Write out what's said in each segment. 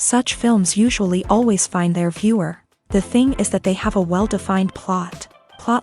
Such films usually always find their viewer. The thing is that they have a well-defined plot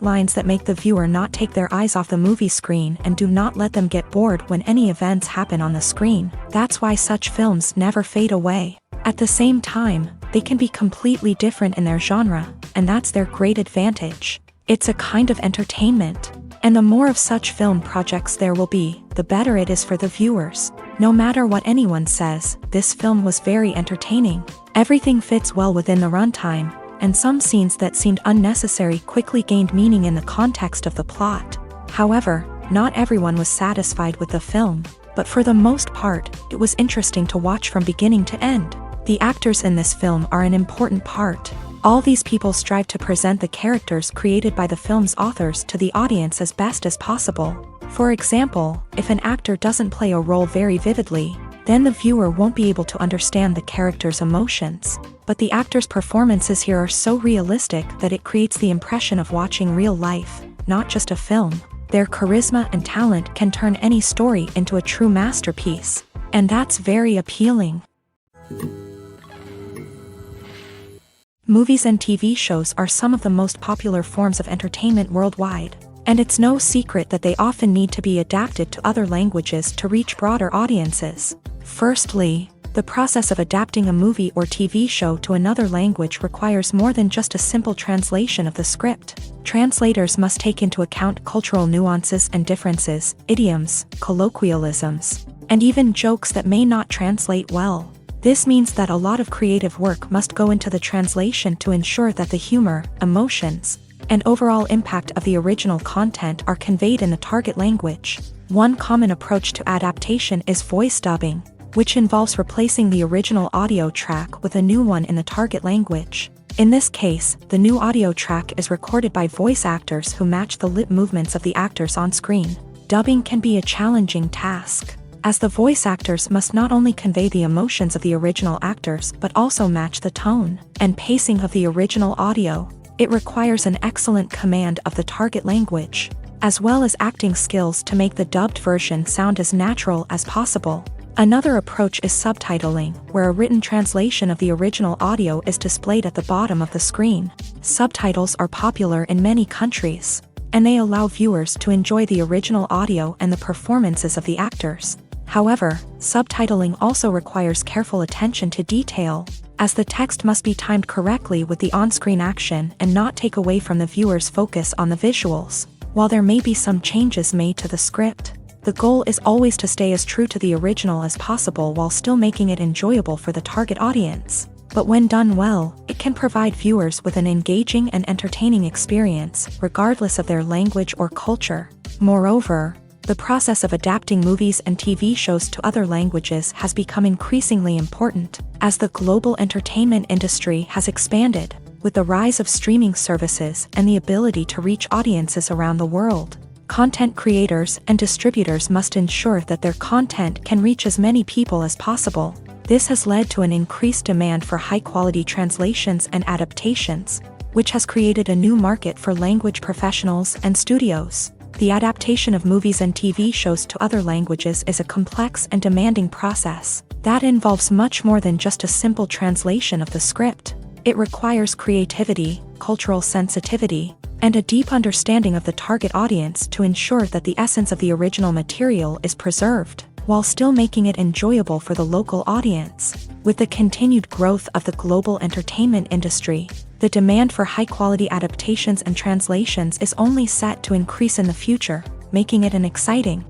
lines that make the viewer not take their eyes off the movie screen and do not let them get bored when any events happen on the screen. That's why such films never fade away. At the same time, they can be completely different in their genre, and that's their great advantage. It's a kind of entertainment. And the more of such film projects there will be, the better it is for the viewers. No matter what anyone says, this film was very entertaining. Everything fits well within the runtime, and some scenes that seemed unnecessary quickly gained meaning in the context of the plot. However, not everyone was satisfied with the film, but for the most part, it was interesting to watch from beginning to end. The actors in this film are an important part. All these people strive to present the characters created by the film's authors to the audience as best as possible. For example, if an actor doesn't play a role very vividly, then the viewer won't be able to understand the character's emotions. But the actors' performances here are so realistic that it creates the impression of watching real life, not just a film. Their charisma and talent can turn any story into a true masterpiece. And that's very appealing. Movies and TV shows are some of the most popular forms of entertainment worldwide. And it's no secret that they often need to be adapted to other languages to reach broader audiences. Firstly, the process of adapting a movie or TV show to another language requires more than just a simple translation of the script. Translators must take into account cultural nuances and differences, idioms, colloquialisms, and even jokes that may not translate well. This means that a lot of creative work must go into the translation to ensure that the humor, emotions, and overall impact of the original content are conveyed in the target language. One common approach to adaptation is voice dubbing, which involves replacing the original audio track with a new one in the target language. In this case, the new audio track is recorded by voice actors who match the lip movements of the actors on screen. Dubbing can be a challenging task, as the voice actors must not only convey the emotions of the original actors but also match the tone and pacing of the original audio. It requires an excellent command of the target language, as well as acting skills to make the dubbed version sound as natural as possible. Another approach is subtitling, where a written translation of the original audio is displayed at the bottom of the screen. Subtitles are popular in many countries, and they allow viewers to enjoy the original audio and the performances of the actors. However, subtitling also requires careful attention to detail, as the text must be timed correctly with the on-screen action and not take away from the viewer's focus on the visuals. While there may be some changes made to the script, the goal is always to stay as true to the original as possible while still making it enjoyable for the target audience. But when done well, it can provide viewers with an engaging and entertaining experience, regardless of their language or culture. Moreover, the process of adapting movies and TV shows to other languages has become increasingly important, as the global entertainment industry has expanded, with the rise of streaming services and the ability to reach audiences around the world. Content creators and distributors must ensure that their content can reach as many people as possible. This has led to an increased demand for high-quality translations and adaptations, which has created a new market for language professionals and studios. The adaptation of movies and TV shows to other languages is a complex and demanding process that involves much more than just a simple translation of the script. It requires creativity, cultural sensitivity, and a deep understanding of the target audience to ensure that the essence of the original material is preserved, while still making it enjoyable for the local audience. With the continued growth of the global entertainment industry, the demand for high-quality adaptations and translations is only set to increase in the future, making it an exciting.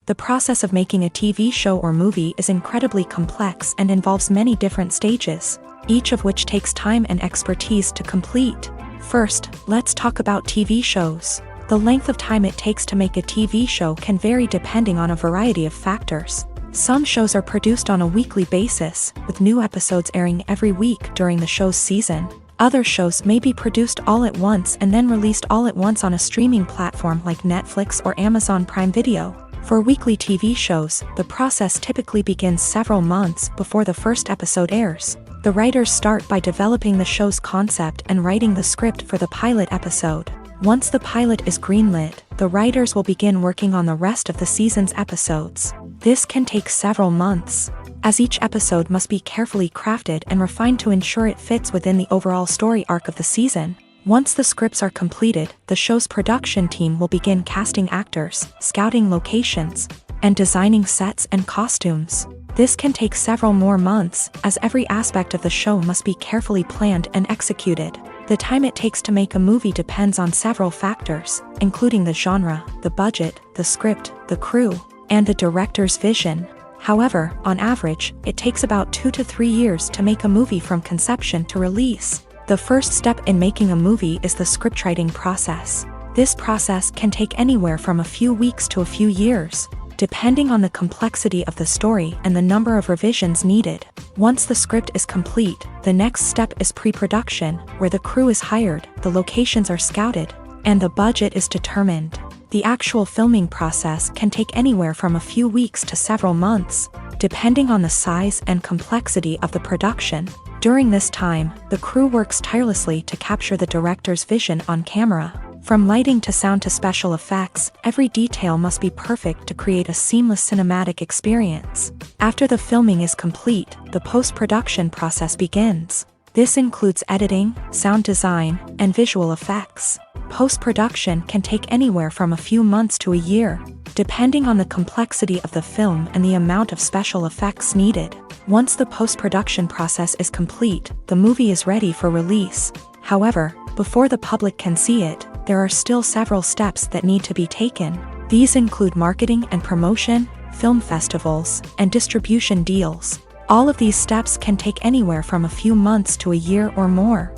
The process of making a TV show or movie is incredibly complex and involves many different stages, each of which takes time and expertise to complete. First, let's talk about TV shows. The length of time it takes to make a TV show can vary depending on a variety of factors. Some shows are produced on a weekly basis, with new episodes airing every week during the show's season. Other shows may be produced all at once and then released all at once on a streaming platform like Netflix or Amazon Prime Video. For weekly TV shows, the process typically begins several months before the first episode airs. The writers start by developing the show's concept and writing the script for the pilot episode. Once the pilot is greenlit, the writers will begin working on the rest of the season's episodes. This can take several months, as each episode must be carefully crafted and refined to ensure it fits within the overall story arc of the season. Once the scripts are completed, the show's production team will begin casting actors, scouting locations, and designing sets and costumes. This can take several more months, as every aspect of the show must be carefully planned and executed. The time it takes to make a movie depends on several factors, including the genre, the budget, the script, the crew, and the director's vision. However, on average, it takes about 2 to 3 years to make a movie from conception to release. The first step in making a movie is the scriptwriting process. This process can take anywhere from a few weeks to a few years, depending on the complexity of the story and the number of revisions needed. Once the script is complete, the next step is pre-production, where the crew is hired, the locations are scouted, and the budget is determined. The actual filming process can take anywhere from a few weeks to several months, depending on the size and complexity of the production. During this time, the crew works tirelessly to capture the director's vision on camera. From lighting to sound to special effects, every detail must be perfect to create a seamless cinematic experience. After the filming is complete, the post-production process begins. This includes editing, sound design, and visual effects. Post-production can take anywhere from a few months to a year, depending on the complexity of the film and the amount of special effects needed. Once the post-production process is complete, the movie is ready for release. However, before the public can see it, there are still several steps that need to be taken. These include marketing and promotion, film festivals, and distribution deals. All of these steps can take anywhere from a few months to a year or more.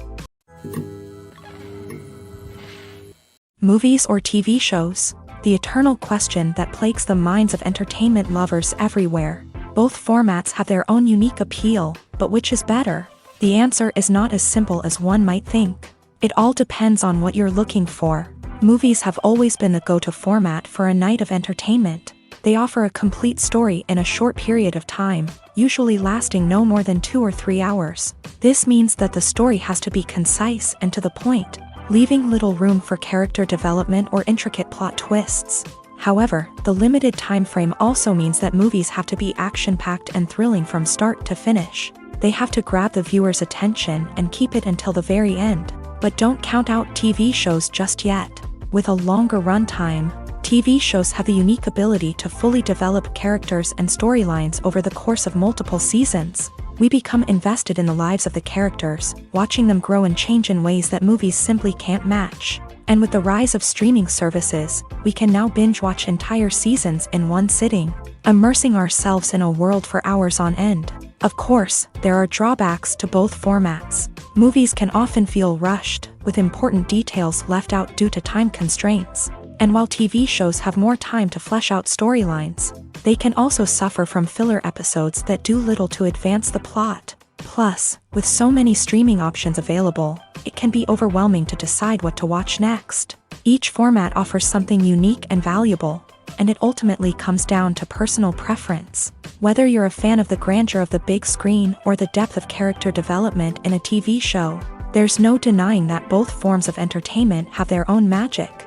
Movies or TV shows? The eternal question that plagues the minds of entertainment lovers everywhere. Both formats have their own unique appeal, but which is better? The answer is not as simple as one might think. It all depends on what you're looking for. Movies have always been the go-to format for a night of entertainment. They offer a complete story in a short period of time, usually lasting no more than 2 or 3 hours. This means that the story has to be concise and to the point, leaving little room for character development or intricate plot twists. However, the limited time frame also means that movies have to be action-packed and thrilling from start to finish. They have to grab the viewer's attention and keep it until the very end. But don't count out TV shows just yet. With a longer runtime, TV shows have the unique ability to fully develop characters and storylines over the course of multiple seasons. We become invested in the lives of the characters, watching them grow and change in ways that movies simply can't match. And with the rise of streaming services, we can now binge-watch entire seasons in one sitting, immersing ourselves in a world for hours on end. Of course, there are drawbacks to both formats. Movies can often feel rushed, with important details left out due to time constraints. And while TV shows have more time to flesh out storylines, they can also suffer from filler episodes that do little to advance the plot. Plus, with so many streaming options available, it can be overwhelming to decide what to watch next. Each format offers something unique and valuable, and it ultimately comes down to personal preference. Whether you're a fan of the grandeur of the big screen or the depth of character development in a TV show, there's no denying that both forms of entertainment have their own magic.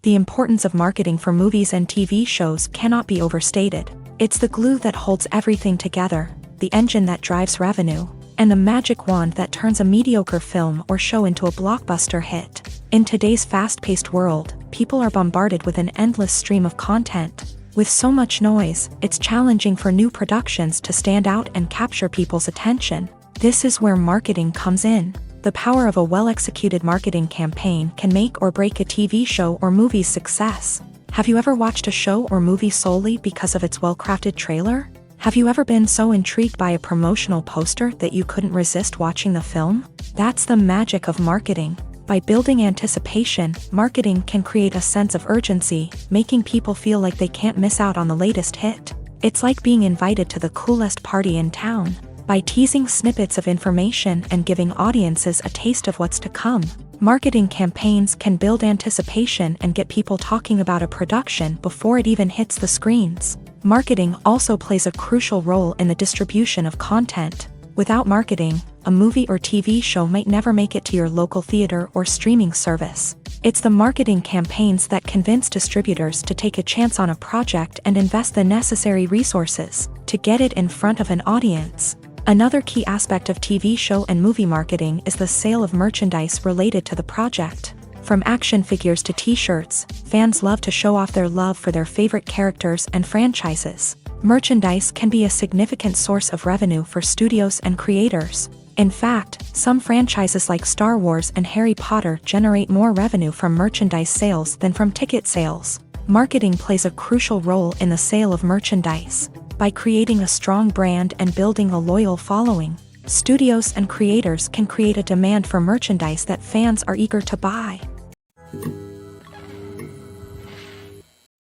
The importance of marketing for movies and TV shows cannot be overstated. It's the glue that holds everything together, the engine that drives revenue, and the magic wand that turns a mediocre film or show into a blockbuster hit. In today's fast-paced world, people are bombarded with an endless stream of content. With so much noise, it's challenging for new productions to stand out and capture people's attention. This is where marketing comes in. The power of a well-executed marketing campaign can make or break a TV show or movie's success. Have you ever watched a show or movie solely because of its well-crafted trailer? Have you ever been so intrigued by a promotional poster that you couldn't resist watching the film? That's the magic of marketing. By building anticipation, marketing can create a sense of urgency, making people feel like they can't miss out on the latest hit. It's like being invited to the coolest party in town. By teasing snippets of information and giving audiences a taste of what's to come, marketing campaigns can build anticipation and get people talking about a production before it even hits the screens. Marketing also plays a crucial role in the distribution of content. Without marketing, a movie or TV show might never make it to your local theater or streaming service. It's the marketing campaigns that convince distributors to take a chance on a project and invest the necessary resources to get it in front of an audience. Another key aspect of TV show and movie marketing is the sale of merchandise related to the project. From action figures to t-shirts, fans love to show off their love for their favorite characters and franchises. Merchandise can be a significant source of revenue for studios and creators. In fact, some franchises like Star Wars and Harry Potter generate more revenue from merchandise sales than from ticket sales. Marketing plays a crucial role in the sale of merchandise. By creating a strong brand and building a loyal following, studios and creators can create a demand for merchandise that fans are eager to buy.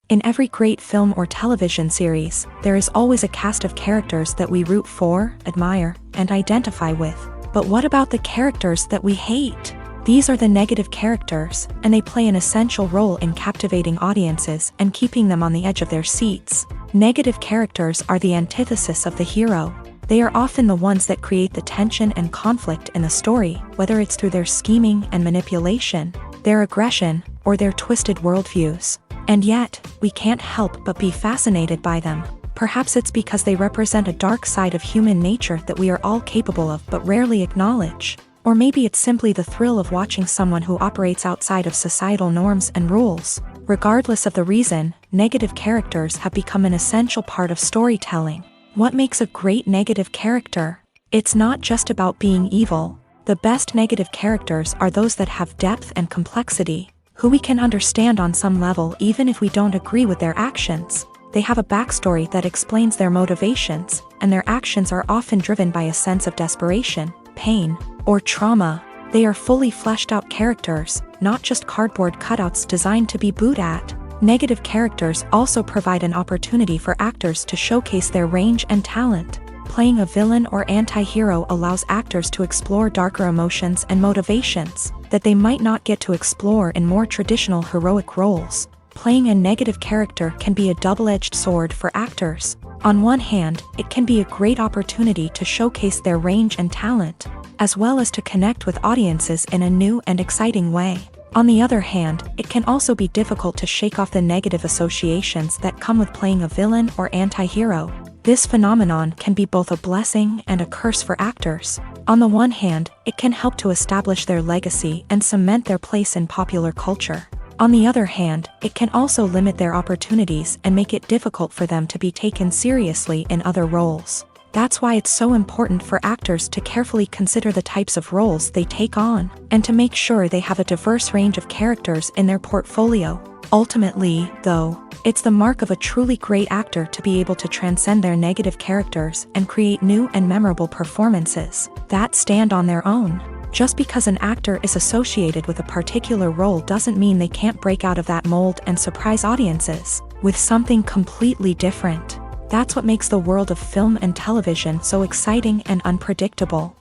In every great film or television series, there is always a cast of characters that we root for, admire, and identify with. But what about the characters that we hate? These are the negative characters, and they play an essential role in captivating audiences and keeping them on the edge of their seats. Negative characters are the antithesis of the hero. They are often the ones that create the tension and conflict in the story, whether it's through their scheming and manipulation, their aggression, or their twisted worldviews. And yet, we can't help but be fascinated by them. Perhaps it's because they represent a dark side of human nature that we are all capable of but rarely acknowledge. Or maybe it's simply the thrill of watching someone who operates outside of societal norms and rules. Regardless of the reason, negative characters have become an essential part of storytelling. What makes a great negative character? It's not just about being evil. The best negative characters are those that have depth and complexity, who we can understand on some level even if we don't agree with their actions. They have a backstory that explains their motivations, and their actions are often driven by a sense of desperation, pain, or trauma. They are fully fleshed out characters, not just cardboard cutouts designed to be booed at. Negative characters also provide an opportunity for actors to showcase their range and talent. Playing a villain or anti-hero allows actors to explore darker emotions and motivations that they might not get to explore in more traditional heroic roles. Playing a negative character can be a double-edged sword for actors. On one hand, it can be a great opportunity to showcase their range and talent, as well as to connect with audiences in a new and exciting way. On the other hand, it can also be difficult to shake off the negative associations that come with playing a villain or anti-hero. This phenomenon can be both a blessing and a curse for actors. On the one hand, it can help to establish their legacy and cement their place in popular culture. On the other hand, it can also limit their opportunities and make it difficult for them to be taken seriously in other roles. That's why it's so important for actors to carefully consider the types of roles they take on, and to make sure they have a diverse range of characters in their portfolio. Ultimately, though, it's the mark of a truly great actor to be able to transcend their negative characters and create new and memorable performances that stand on their own. Just because an actor is associated with a particular role doesn't mean they can't break out of that mold and surprise audiences with something completely different. That's what makes the world of film and television so exciting and unpredictable.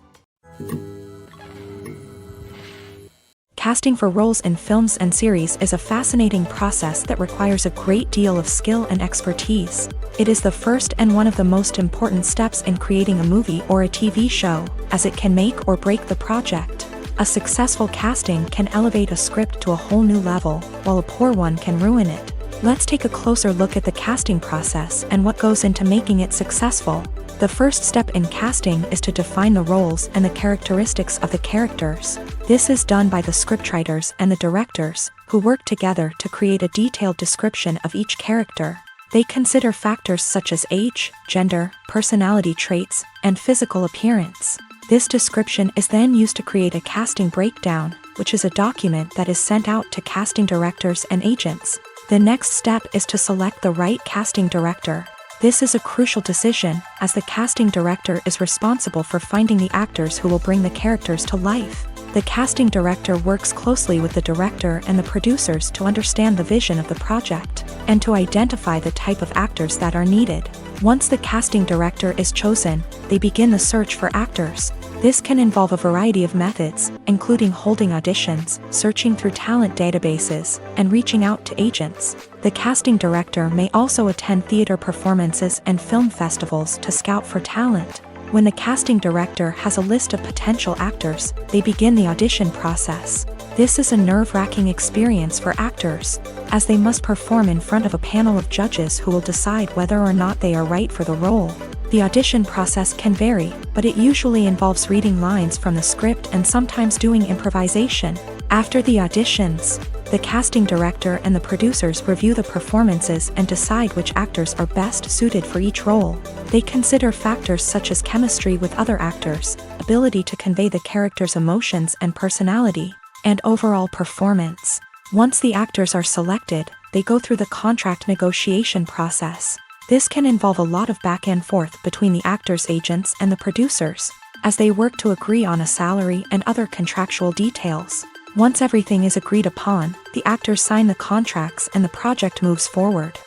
Casting for roles in films and series is a fascinating process that requires a great deal of skill and expertise. It is the first and one of the most important steps in creating a movie or a TV show, as it can make or break the project. A successful casting can elevate a script to a whole new level, while a poor one can ruin it. Let's take a closer look at the casting process and what goes into making it successful. The first step in casting is to define the roles and the characteristics of the characters. This is done by the scriptwriters and the directors, who work together to create a detailed description of each character. They consider factors such as age, gender, personality traits, and physical appearance. This description is then used to create a casting breakdown, which is a document that is sent out to casting directors and agents. The next step is to select the right casting director. This is a crucial decision, as the casting director is responsible for finding the actors who will bring the characters to life. The casting director works closely with the director and the producers to understand the vision of the project, and to identify the type of actors that are needed. Once the casting director is chosen, they begin the search for actors. This can involve a variety of methods, including holding auditions, searching through talent databases, and reaching out to agents. The casting director may also attend theater performances and film festivals to scout for talent. When the casting director has a list of potential actors, they begin the audition process. This is a nerve-wracking experience for actors, as they must perform in front of a panel of judges who will decide whether or not they are right for the role. The audition process can vary, but it usually involves reading lines from the script and sometimes doing improvisation. After the auditions, the casting director and the producers review the performances and decide which actors are best suited for each role. They consider factors such as chemistry with other actors, ability to convey the character's emotions and personality, and overall performance. Once the actors are selected, they go through the contract negotiation process. This can involve a lot of back and forth between the actors' agents and the producers, as they work to agree on a salary and other contractual details. Once everything is agreed upon, the actors sign the contracts and the project moves forward.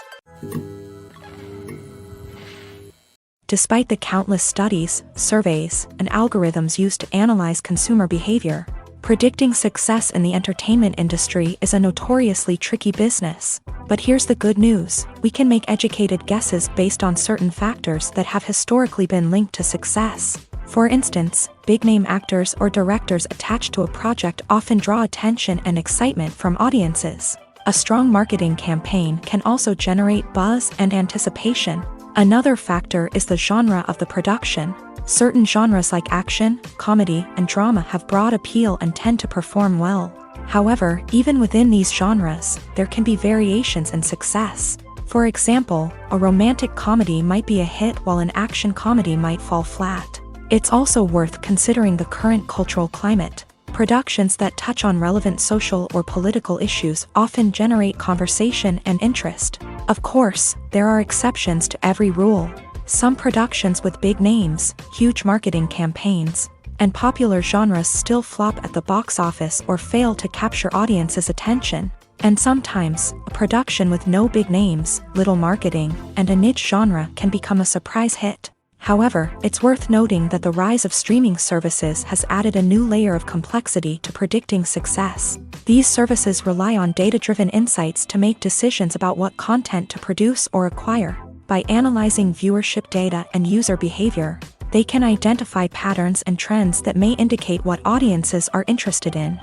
Despite the countless studies, surveys, and algorithms used to analyze consumer behavior, predicting success in the entertainment industry is a notoriously tricky business. But here's the good news: we can make educated guesses based on certain factors that have historically been linked to success. For instance, big-name actors or directors attached to a project often draw attention and excitement from audiences. A strong marketing campaign can also generate buzz and anticipation. Another factor is the genre of the production. Certain genres like action, comedy, and drama have broad appeal and tend to perform well. However, even within these genres, there can be variations in success. For example, a romantic comedy might be a hit while an action comedy might fall flat. It's also worth considering the current cultural climate. Productions that touch on relevant social or political issues often generate conversation and interest. Of course, there are exceptions to every rule. Some productions with big names, huge marketing campaigns, and popular genres still flop at the box office or fail to capture audiences' attention. And sometimes, a production with no big names, little marketing, and a niche genre can become a surprise hit. However, it's worth noting that the rise of streaming services has added a new layer of complexity to predicting success. These services rely on data-driven insights to make decisions about what content to produce or acquire. By analyzing viewership data and user behavior, they can identify patterns and trends that may indicate what audiences are interested in.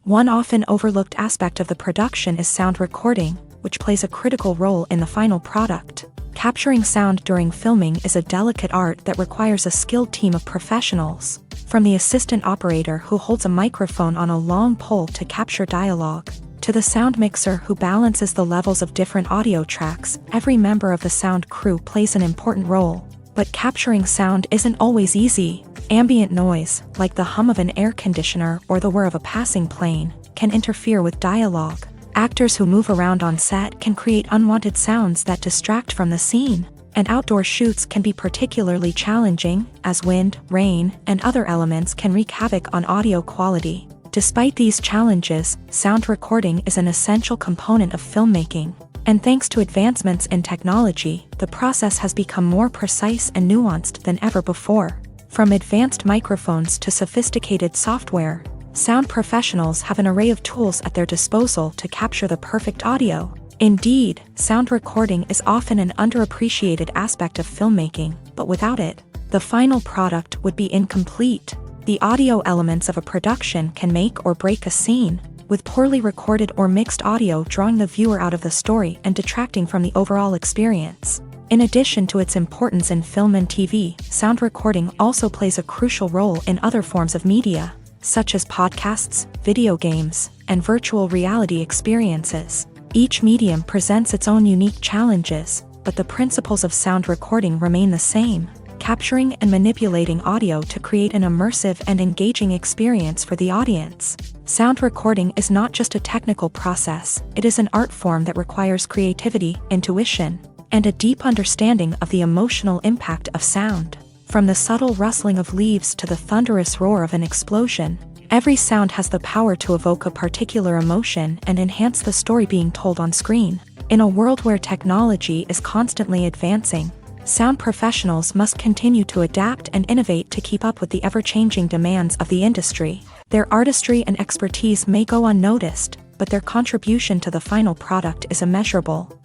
One often overlooked aspect of the production is sound recording, which plays a critical role in the final product. Capturing sound during filming is a delicate art that requires a skilled team of professionals. From the assistant operator who holds a microphone on a long pole to capture dialogue, to the sound mixer who balances the levels of different audio tracks, every member of the sound crew plays an important role. But capturing sound isn't always easy. Ambient noise, like the hum of an air conditioner or the whir of a passing plane, can interfere with dialogue. Actors who move around on set can create unwanted sounds that distract from the scene. And outdoor shoots can be particularly challenging, as wind, rain, and other elements can wreak havoc on audio quality. Despite these challenges, sound recording is an essential component of filmmaking. And thanks to advancements in technology, the process has become more precise and nuanced than ever before. From advanced microphones to sophisticated software, sound professionals have an array of tools at their disposal to capture the perfect audio. Indeed, sound recording is often an underappreciated aspect of filmmaking, but without it, the final product would be incomplete. The audio elements of a production can make or break a scene, with poorly recorded or mixed audio drawing the viewer out of the story and detracting from the overall experience. In addition to its importance in film and TV, sound recording also plays a crucial role in other forms of media, such as podcasts, video games, and virtual reality experiences. Each medium presents its own unique challenges, but the principles of sound recording remain the same: capturing and manipulating audio to create an immersive and engaging experience for the audience. Sound recording is not just a technical process, it is an art form that requires creativity, intuition, and a deep understanding of the emotional impact of sound. From the subtle rustling of leaves to the thunderous roar of an explosion, every sound has the power to evoke a particular emotion and enhance the story being told on screen. In a world where technology is constantly advancing, sound professionals must continue to adapt and innovate to keep up with the ever-changing demands of the industry. Their artistry and expertise may go unnoticed, but their contribution to the final product is immeasurable.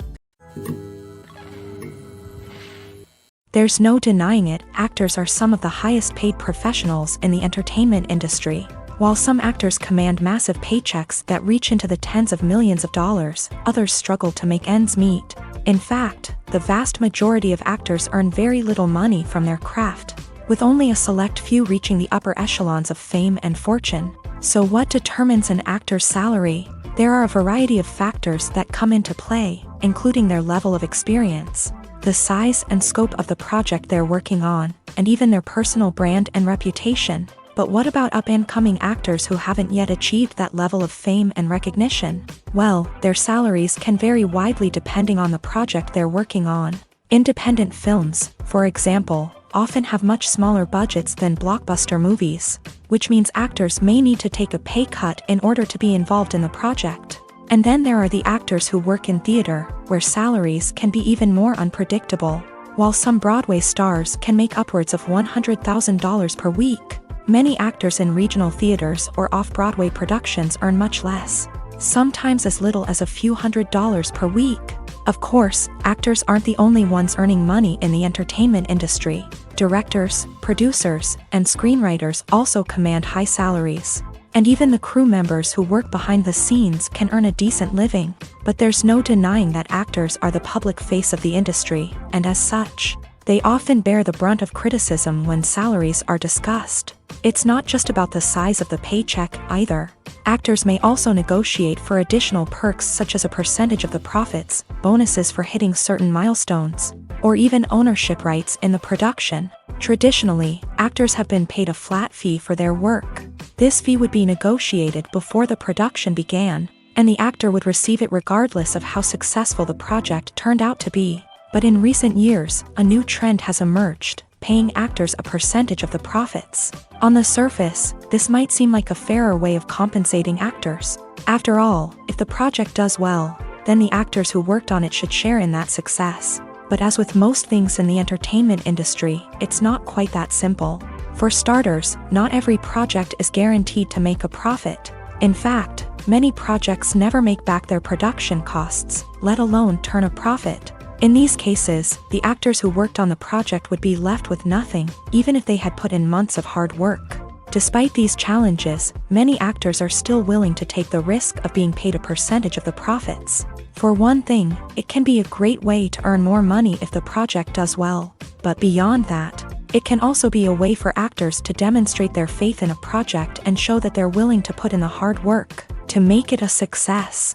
There's no denying it, actors are some of the highest paid professionals in the entertainment industry. While some actors command massive paychecks that reach into the tens of millions of dollars, others struggle to make ends meet. In fact, the vast majority of actors earn very little money from their craft, with only a select few reaching the upper echelons of fame and fortune. So what determines an actor's salary? There are a variety of factors that come into play, including their level of experience, the size and scope of the project they're working on, and even their personal brand and reputation. But what about up-and-coming actors who haven't yet achieved that level of fame and recognition? Well, their salaries can vary widely depending on the project they're working on. Independent films, for example, often have much smaller budgets than blockbuster movies, which means actors may need to take a pay cut in order to be involved in the project. And then there are the actors who work in theater, where salaries can be even more unpredictable. While some Broadway stars can make upwards of $100,000 per week, many actors in regional theaters or off-Broadway productions earn much less, sometimes as little as a few $100s per week. Of course, actors aren't the only ones earning money in the entertainment industry. Directors, producers, and screenwriters also command high salaries. And even the crew members who work behind the scenes can earn a decent living. But there's no denying that actors are the public face of the industry, and as such, they often bear the brunt of criticism when salaries are discussed. It's not just about the size of the paycheck, either. Actors may also negotiate for additional perks such as a percentage of the profits, bonuses for hitting certain milestones, or even ownership rights in the production. Traditionally, actors have been paid a flat fee for their work. This fee would be negotiated before the production began, and the actor would receive it regardless of how successful the project turned out to be. But in recent years, a new trend has emerged, paying actors a percentage of the profits. On the surface, this might seem like a fairer way of compensating actors. After all, if the project does well, then the actors who worked on it should share in that success. But as with most things in the entertainment industry, it's not quite that simple. For starters, not every project is guaranteed to make a profit. In fact, many projects never make back their production costs, let alone turn a profit. In these cases, the actors who worked on the project would be left with nothing, even if they had put in months of hard work. Despite these challenges, many actors are still willing to take the risk of being paid a percentage of the profits. For one thing, it can be a great way to earn more money if the project does well. But beyond that, it can also be a way for actors to demonstrate their faith in a project and show that they're willing to put in the hard work to make it a success.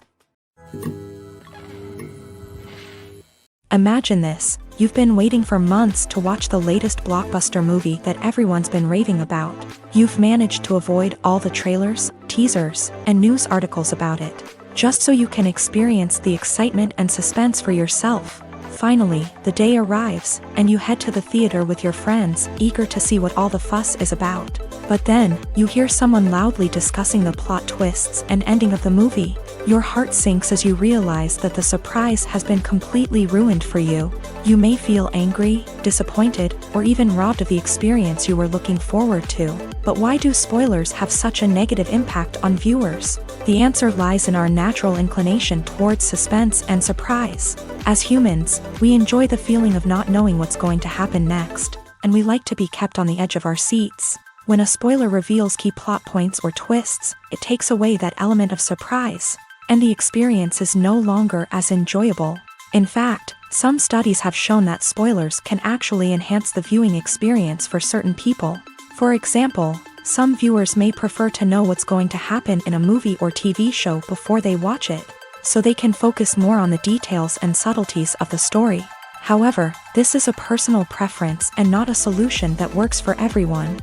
Imagine this: you've been waiting for months to watch the latest blockbuster movie that everyone's been raving about. You've managed to avoid all the trailers, teasers, and news articles about it, just so you can experience the excitement and suspense for yourself. Finally, the day arrives, and you head to the theater with your friends, eager to see what all the fuss is about. But then, you hear someone loudly discussing the plot twists and ending of the movie. Your heart sinks as you realize that the surprise has been completely ruined for you. You may feel angry, disappointed, or even robbed of the experience you were looking forward to. But why do spoilers have such a negative impact on viewers? The answer lies in our natural inclination towards suspense and surprise. As humans, we enjoy the feeling of not knowing what's going to happen next, and we like to be kept on the edge of our seats. When a spoiler reveals key plot points or twists, it takes away that element of surprise, and the experience is no longer as enjoyable. In fact, some studies have shown that spoilers can actually enhance the viewing experience for certain people. For example, some viewers may prefer to know what's going to happen in a movie or TV show before they watch it, so they can focus more on the details and subtleties of the story. However, this is a personal preference and not a solution that works for everyone.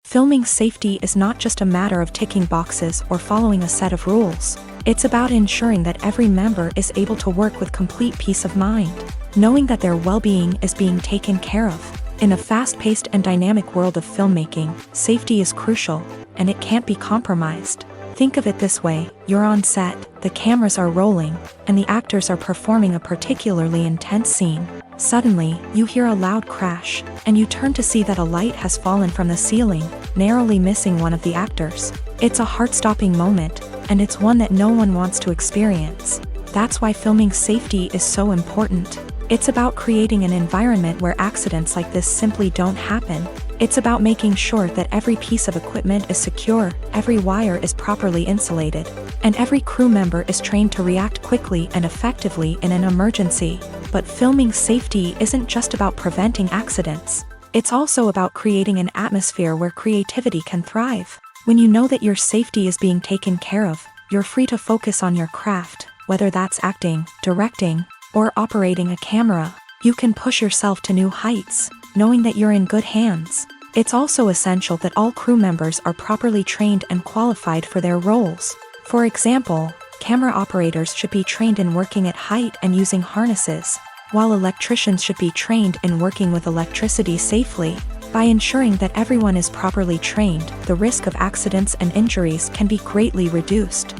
Filming safety is not just a matter of ticking boxes or following a set of rules. It's about ensuring that every member is able to work with complete peace of mind, knowing that their well-being is being taken care of. In a fast-paced and dynamic world of filmmaking, safety is crucial, and it can't be compromised. Think of it this way: you're on set, the cameras are rolling, and the actors are performing a particularly intense scene. Suddenly, you hear a loud crash, and you turn to see that a light has fallen from the ceiling, narrowly missing one of the actors. It's a heart-stopping moment, and it's one that no one wants to experience. That's why filming safety is so important. It's about creating an environment where accidents like this simply don't happen. It's about making sure that every piece of equipment is secure, every wire is properly insulated, and every crew member is trained to react quickly and effectively in an emergency. But filming safety isn't just about preventing accidents. It's also about creating an atmosphere where creativity can thrive. When you know that your safety is being taken care of, you're free to focus on your craft, whether that's acting, directing, or operating a camera. You can push yourself to new heights, knowing that you're in good hands. It's also essential that all crew members are properly trained and qualified for their roles. For example, camera operators should be trained in working at height and using harnesses, while electricians should be trained in working with electricity safely. By ensuring that everyone is properly trained, the risk of accidents and injuries can be greatly reduced.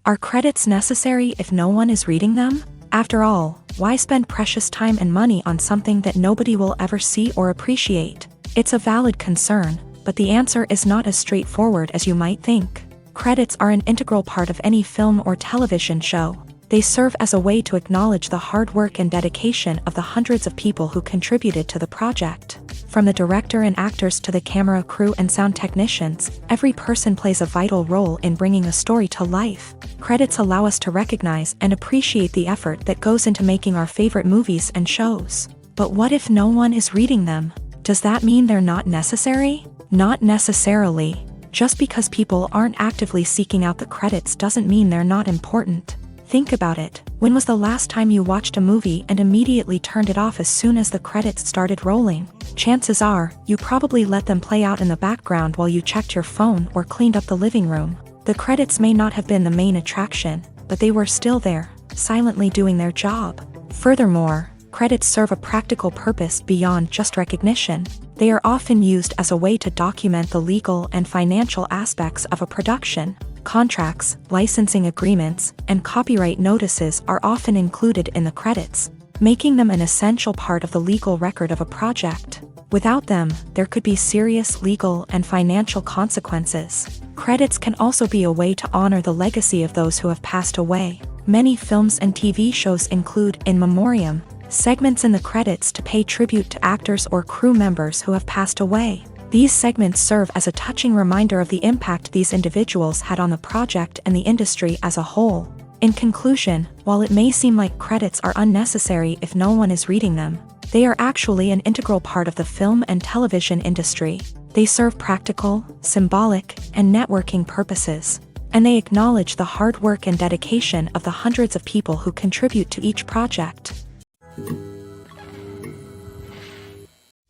Are credits necessary if no one is reading them? After all, why spend precious time and money on something that nobody will ever see or appreciate? It's a valid concern, but the answer is not as straightforward as you might think. Credits are an integral part of any film or television show. They serve as a way to acknowledge the hard work and dedication of the hundreds of people who contributed to the project. From the director and actors to the camera crew and sound technicians, every person plays a vital role in bringing a story to life. Credits allow us to recognize and appreciate the effort that goes into making our favorite movies and shows. But what if no one is reading them? Does that mean they're not necessary? Not necessarily. Just because people aren't actively seeking out the credits doesn't mean they're not important. Think about it. When was the last time you watched a movie and immediately turned it off as soon as the credits started rolling? Chances are, you probably let them play out in the background while you checked your phone or cleaned up the living room. The credits may not have been the main attraction, but they were still there, silently doing their job. Furthermore, credits serve a practical purpose beyond just recognition. They are often used as a way to document the legal and financial aspects of a production. Contracts, licensing agreements, and copyright notices are often included in the credits, making them an essential part of the legal record of a project. Without them, there could be serious legal and financial consequences. Credits can also be a way to honor the legacy of those who have passed away. Many films and TV shows include in memoriam segments in the credits to pay tribute to actors or crew members who have passed away. These segments serve as a touching reminder of the impact these individuals had on the project and the industry as a whole. In conclusion, while it may seem like credits are unnecessary if no one is reading them, they are actually an integral part of the film and television industry. They serve practical, symbolic, and networking purposes, and they acknowledge the hard work and dedication of the hundreds of people who contribute to each project.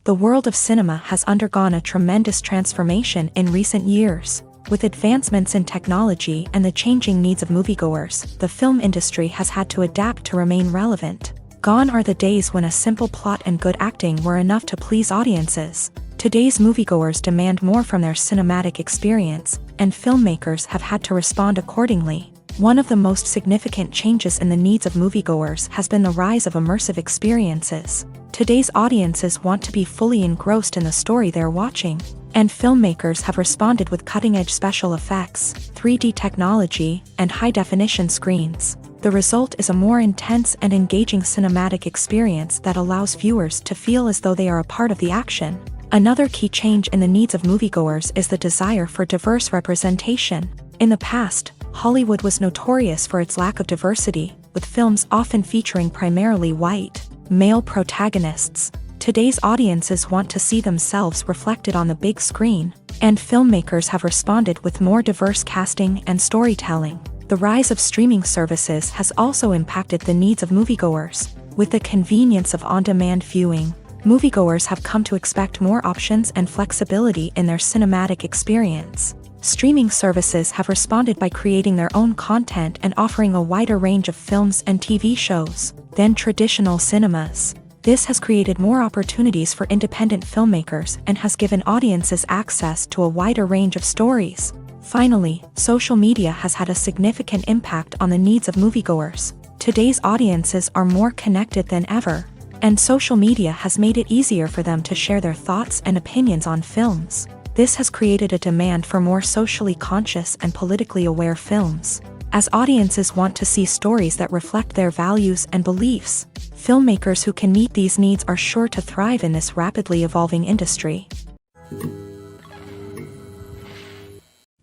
The world of cinema has undergone a tremendous transformation in recent years. With advancements in technology and the changing needs of moviegoers, the film industry has had to adapt to remain relevant. Gone are the days when a simple plot and good acting were enough to please audiences. Today's moviegoers demand more from their cinematic experience, and filmmakers have had to respond accordingly. One of the most significant changes in the needs of moviegoers has been the rise of immersive experiences. Today's audiences want to be fully engrossed in the story they're watching, and filmmakers have responded with cutting-edge special effects, 3D technology, and high-definition screens. The result is a more intense and engaging cinematic experience that allows viewers to feel as though they are a part of the action. Another key change in the needs of moviegoers is the desire for diverse representation. In the past, Hollywood was notorious for its lack of diversity, with films often featuring primarily white, male protagonists. Today's audiences want to see themselves reflected on the big screen, and filmmakers have responded with more diverse casting and storytelling. The rise of streaming services has also impacted the needs of moviegoers. With the convenience of on-demand viewing, moviegoers have come to expect more options and flexibility in their cinematic experience. Streaming services have responded by creating their own content and offering a wider range of films and TV shows than traditional cinemas. This has created more opportunities for independent filmmakers and has given audiences access to a wider range of stories. Finally, social media has had a significant impact on the needs of moviegoers. Today's audiences are more connected than ever, and social media has made it easier for them to share their thoughts and opinions on films. This has created a demand for more socially conscious and politically aware films. As audiences want to see stories that reflect their values and beliefs, filmmakers who can meet these needs are sure to thrive in this rapidly evolving industry.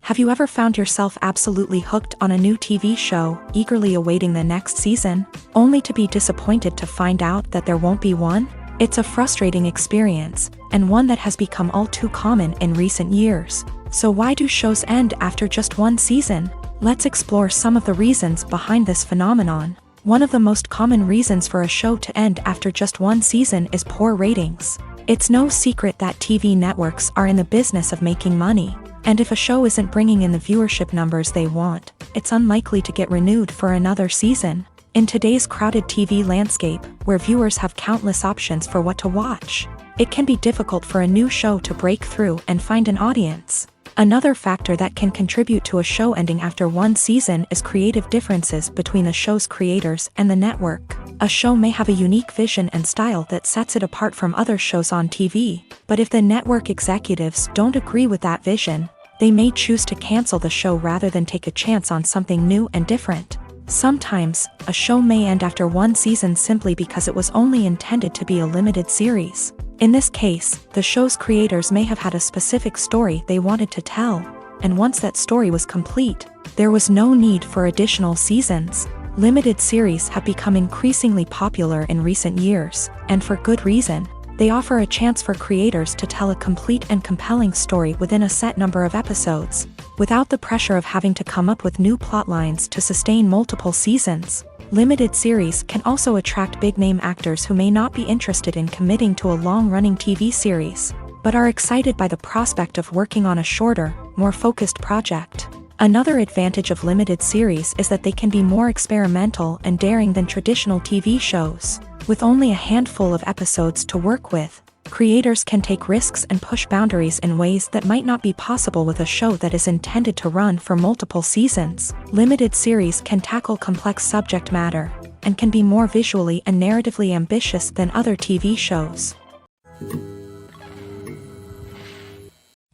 Have you ever found yourself absolutely hooked on a new TV show, eagerly awaiting the next season, only to be disappointed to find out that there won't be one? It's a frustrating experience, and one that has become all too common in recent years. So why do shows end after just one season? Let's explore some of the reasons behind this phenomenon. One of the most common reasons for a show to end after just one season is poor ratings. It's no secret that TV networks are in the business of making money. And if a show isn't bringing in the viewership numbers they want, it's unlikely to get renewed for another season. In today's crowded TV landscape, where viewers have countless options for what to watch, it can be difficult for a new show to break through and find an audience. Another factor that can contribute to a show ending after one season is creative differences between the show's creators and the network. A show may have a unique vision and style that sets it apart from other shows on TV, but if the network executives don't agree with that vision, they may choose to cancel the show rather than take a chance on something new and different. Sometimes, a show may end after one season simply because it was only intended to be a limited series. In this case, the show's creators may have had a specific story they wanted to tell, and once that story was complete, there was no need for additional seasons. Limited series have become increasingly popular in recent years, and for good reason. They offer a chance for creators to tell a complete and compelling story within a set number of episodes, without the pressure of having to come up with new plotlines to sustain multiple seasons. Limited series can also attract big-name actors who may not be interested in committing to a long-running TV series, but are excited by the prospect of working on a shorter, more focused project. Another advantage of limited series is that they can be more experimental and daring than traditional TV shows. With only a handful of episodes to work with, creators can take risks and push boundaries in ways that might not be possible with a show that is intended to run for multiple seasons. Limited series can tackle complex subject matter, and can be more visually and narratively ambitious than other TV shows.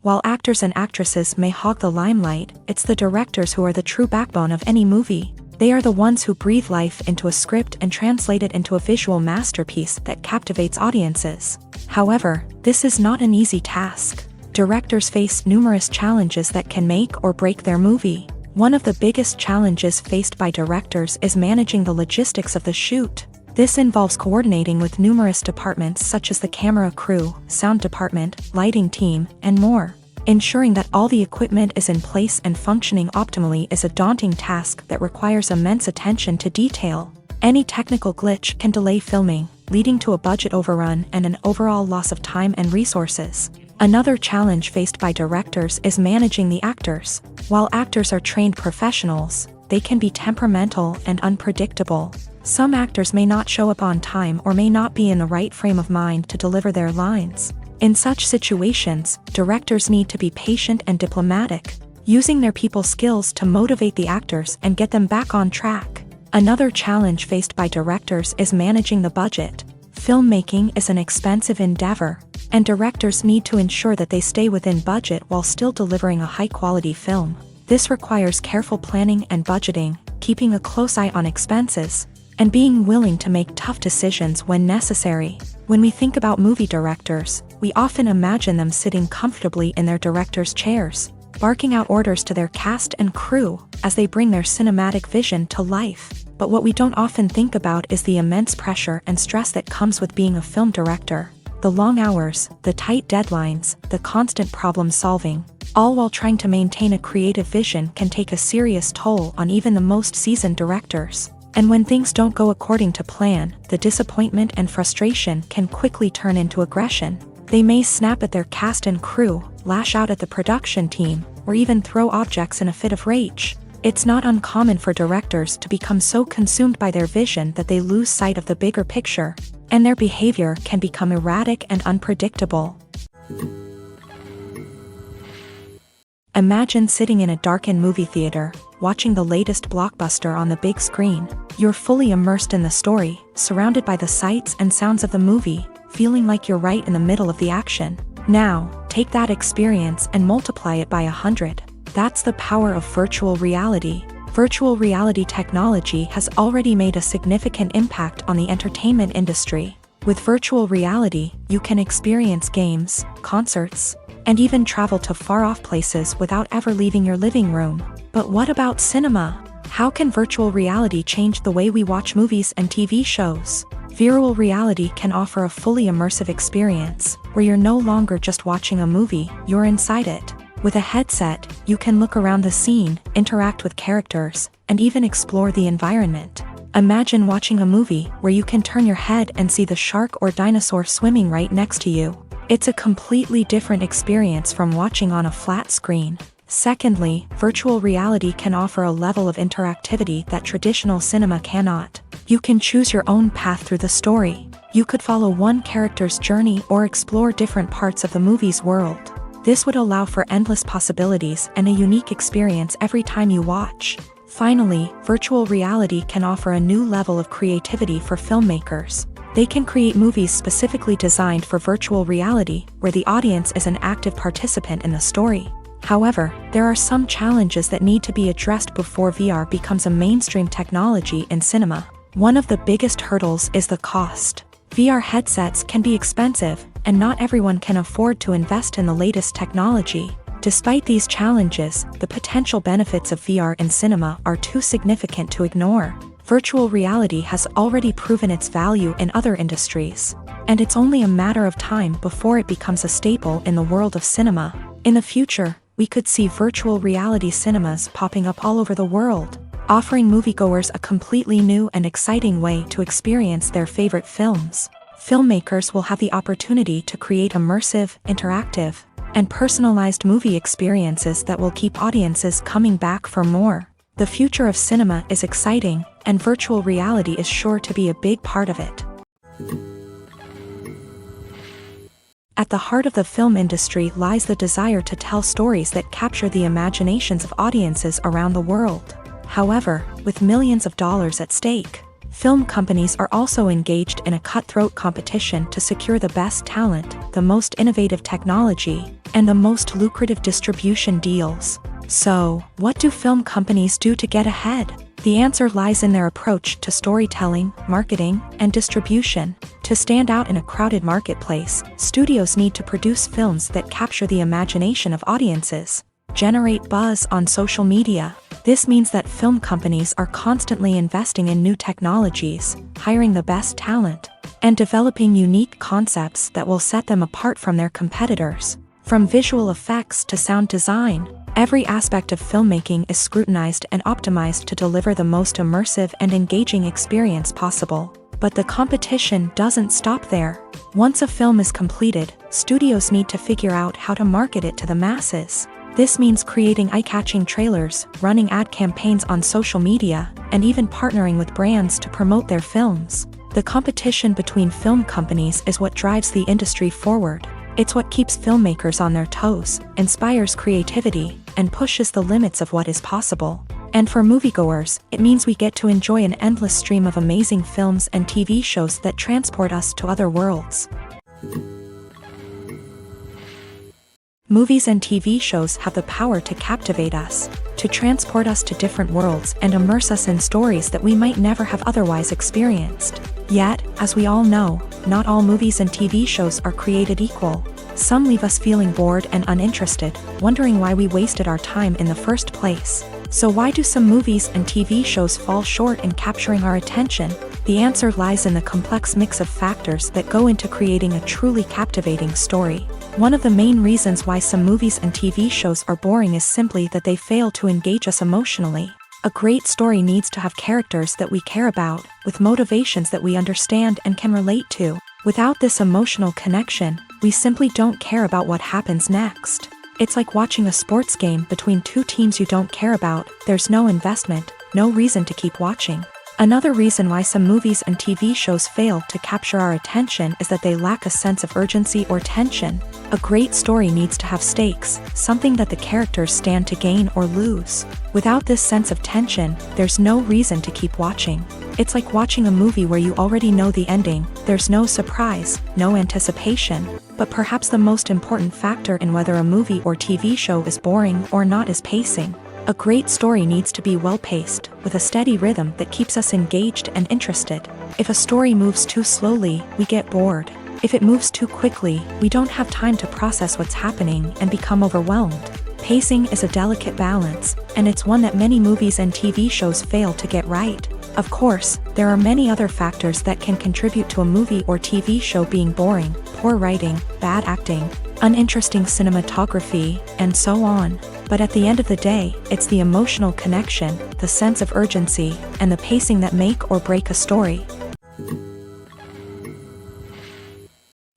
While actors and actresses may hog the limelight, it's the directors who are the true backbone of any movie. They are the ones who breathe life into a script and translate it into a visual masterpiece that captivates audiences. However, this is not an easy task. Directors face numerous challenges that can make or break their movie. One of the biggest challenges faced by directors is managing the logistics of the shoot. This involves coordinating with numerous departments such as the camera crew, sound department, lighting team, and more. Ensuring that all the equipment is in place and functioning optimally is a daunting task that requires immense attention to detail. Any technical glitch can delay filming, leading to a budget overrun and an overall loss of time and resources. Another challenge faced by directors is managing the actors. While actors are trained professionals, they can be temperamental and unpredictable. Some actors may not show up on time or may not be in the right frame of mind to deliver their lines. In such situations, directors need to be patient and diplomatic, using their people skills to motivate the actors and get them back on track. Another challenge faced by directors is managing the budget. Filmmaking is an expensive endeavor, and directors need to ensure that they stay within budget while still delivering a high-quality film. This requires careful planning and budgeting, keeping a close eye on expenses, and being willing to make tough decisions when necessary. When we think about movie directors, we often imagine them sitting comfortably in their director's chairs, barking out orders to their cast and crew as they bring their cinematic vision to life. But what we don't often think about is the immense pressure and stress that comes with being a film director. The long hours, the tight deadlines, the constant problem solving, all while trying to maintain a creative vision can take a serious toll on even the most seasoned directors. And when things don't go according to plan, the disappointment and frustration can quickly turn into aggression. They may snap at their cast and crew, lash out at the production team, or even throw objects in a fit of rage. It's not uncommon for directors to become so consumed by their vision that they lose sight of the bigger picture, and their behavior can become erratic and unpredictable. Imagine sitting in a darkened movie theater, watching the latest blockbuster on the big screen. You're fully immersed in the story, surrounded by the sights and sounds of the movie, feeling like you're right in the middle of the action. Now, Take that experience and multiply it by 100. That's the power of virtual reality. Virtual reality technology has already made a significant impact on the entertainment industry. With virtual reality, you can experience games, concerts, and even travel to far-off places without ever leaving your living room. But what about cinema? How can virtual reality change the way we watch movies and TV shows? Virtual reality can offer a fully immersive experience, where you're no longer just watching a movie, you're inside it. With a headset, you can look around the scene, interact with characters, and even explore the environment. Imagine watching a movie where you can turn your head and see the shark or dinosaur swimming right next to you. It's a completely different experience from watching on a flat screen. Secondly, virtual reality can offer a level of interactivity that traditional cinema cannot. You can choose your own path through the story. You could follow one character's journey or explore different parts of the movie's world. This would allow for endless possibilities and a unique experience every time you watch. Finally, virtual reality can offer a new level of creativity for filmmakers. They can create movies specifically designed for virtual reality, where the audience is an active participant in the story. However, there are some challenges that need to be addressed before VR becomes a mainstream technology in cinema. One of the biggest hurdles is the cost. VR headsets can be expensive, and not everyone can afford to invest in the latest technology. Despite these challenges, the potential benefits of VR in cinema are too significant to ignore. Virtual reality has already proven its value in other industries, and it's only a matter of time before it becomes a staple in the world of cinema. In the future, we could see virtual reality cinemas popping up all over the world, offering moviegoers a completely new and exciting way to experience their favorite films. Filmmakers will have the opportunity to create immersive, interactive, and personalized movie experiences that will keep audiences coming back for more. The future of cinema is exciting, and virtual reality is sure to be a big part of it. At the heart of the film industry lies the desire to tell stories that capture the imaginations of audiences around the world. However, with millions of dollars at stake, film companies are also engaged in a cutthroat competition to secure the best talent, the most innovative technology, and the most lucrative distribution deals. So, what do film companies do to get ahead? The answer lies in their approach to storytelling, marketing, and distribution. To stand out in a crowded marketplace, studios need to produce films that capture the imagination of audiences, generate buzz on social media. This means that film companies are constantly investing in new technologies, hiring the best talent, and developing unique concepts that will set them apart from their competitors. From visual effects to sound design, every aspect of filmmaking is scrutinized and optimized to deliver the most immersive and engaging experience possible. But the competition doesn't stop there. Once a film is completed, studios need to figure out how to market it to the masses. This means creating eye-catching trailers, running ad campaigns on social media, and even partnering with brands to promote their films. The competition between film companies is what drives the industry forward. It's what keeps filmmakers on their toes, inspires creativity, and pushes the limits of what is possible. And for moviegoers, it means we get to enjoy an endless stream of amazing films and TV shows that transport us to other worlds. Movies and TV shows have the power to captivate us, to transport us to different worlds and immerse us in stories that we might never have otherwise experienced. Yet, as we all know, not all movies and TV shows are created equal. Some leave us feeling bored and uninterested, wondering why we wasted our time in the first place. So why do some movies and TV shows fall short in capturing our attention? The answer lies in the complex mix of factors that go into creating a truly captivating story. One of the main reasons why some movies and TV shows are boring is simply that they fail to engage us emotionally. A great story needs to have characters that we care about, with motivations that we understand and can relate to. Without this emotional connection, we simply don't care about what happens next. It's like watching a sports game between two teams you don't care about. There's no investment, no reason to keep watching. Another reason why some movies and TV shows fail to capture our attention is that they lack a sense of urgency or tension. A great story needs to have stakes, something that the characters stand to gain or lose. Without this sense of tension, there's no reason to keep watching. It's like watching a movie where you already know the ending, there's no surprise, no anticipation. But perhaps the most important factor in whether a movie or TV show is boring or not is pacing. A great story needs to be well-paced, with a steady rhythm that keeps us engaged and interested. If a story moves too slowly, we get bored. If it moves too quickly, we don't have time to process what's happening and become overwhelmed. Pacing is a delicate balance, and it's one that many movies and TV shows fail to get right. Of course, there are many other factors that can contribute to a movie or TV show being boring: poor writing, bad acting, uninteresting cinematography, and so on. But at the end of the day, it's the emotional connection, the sense of urgency, and the pacing that make or break a story.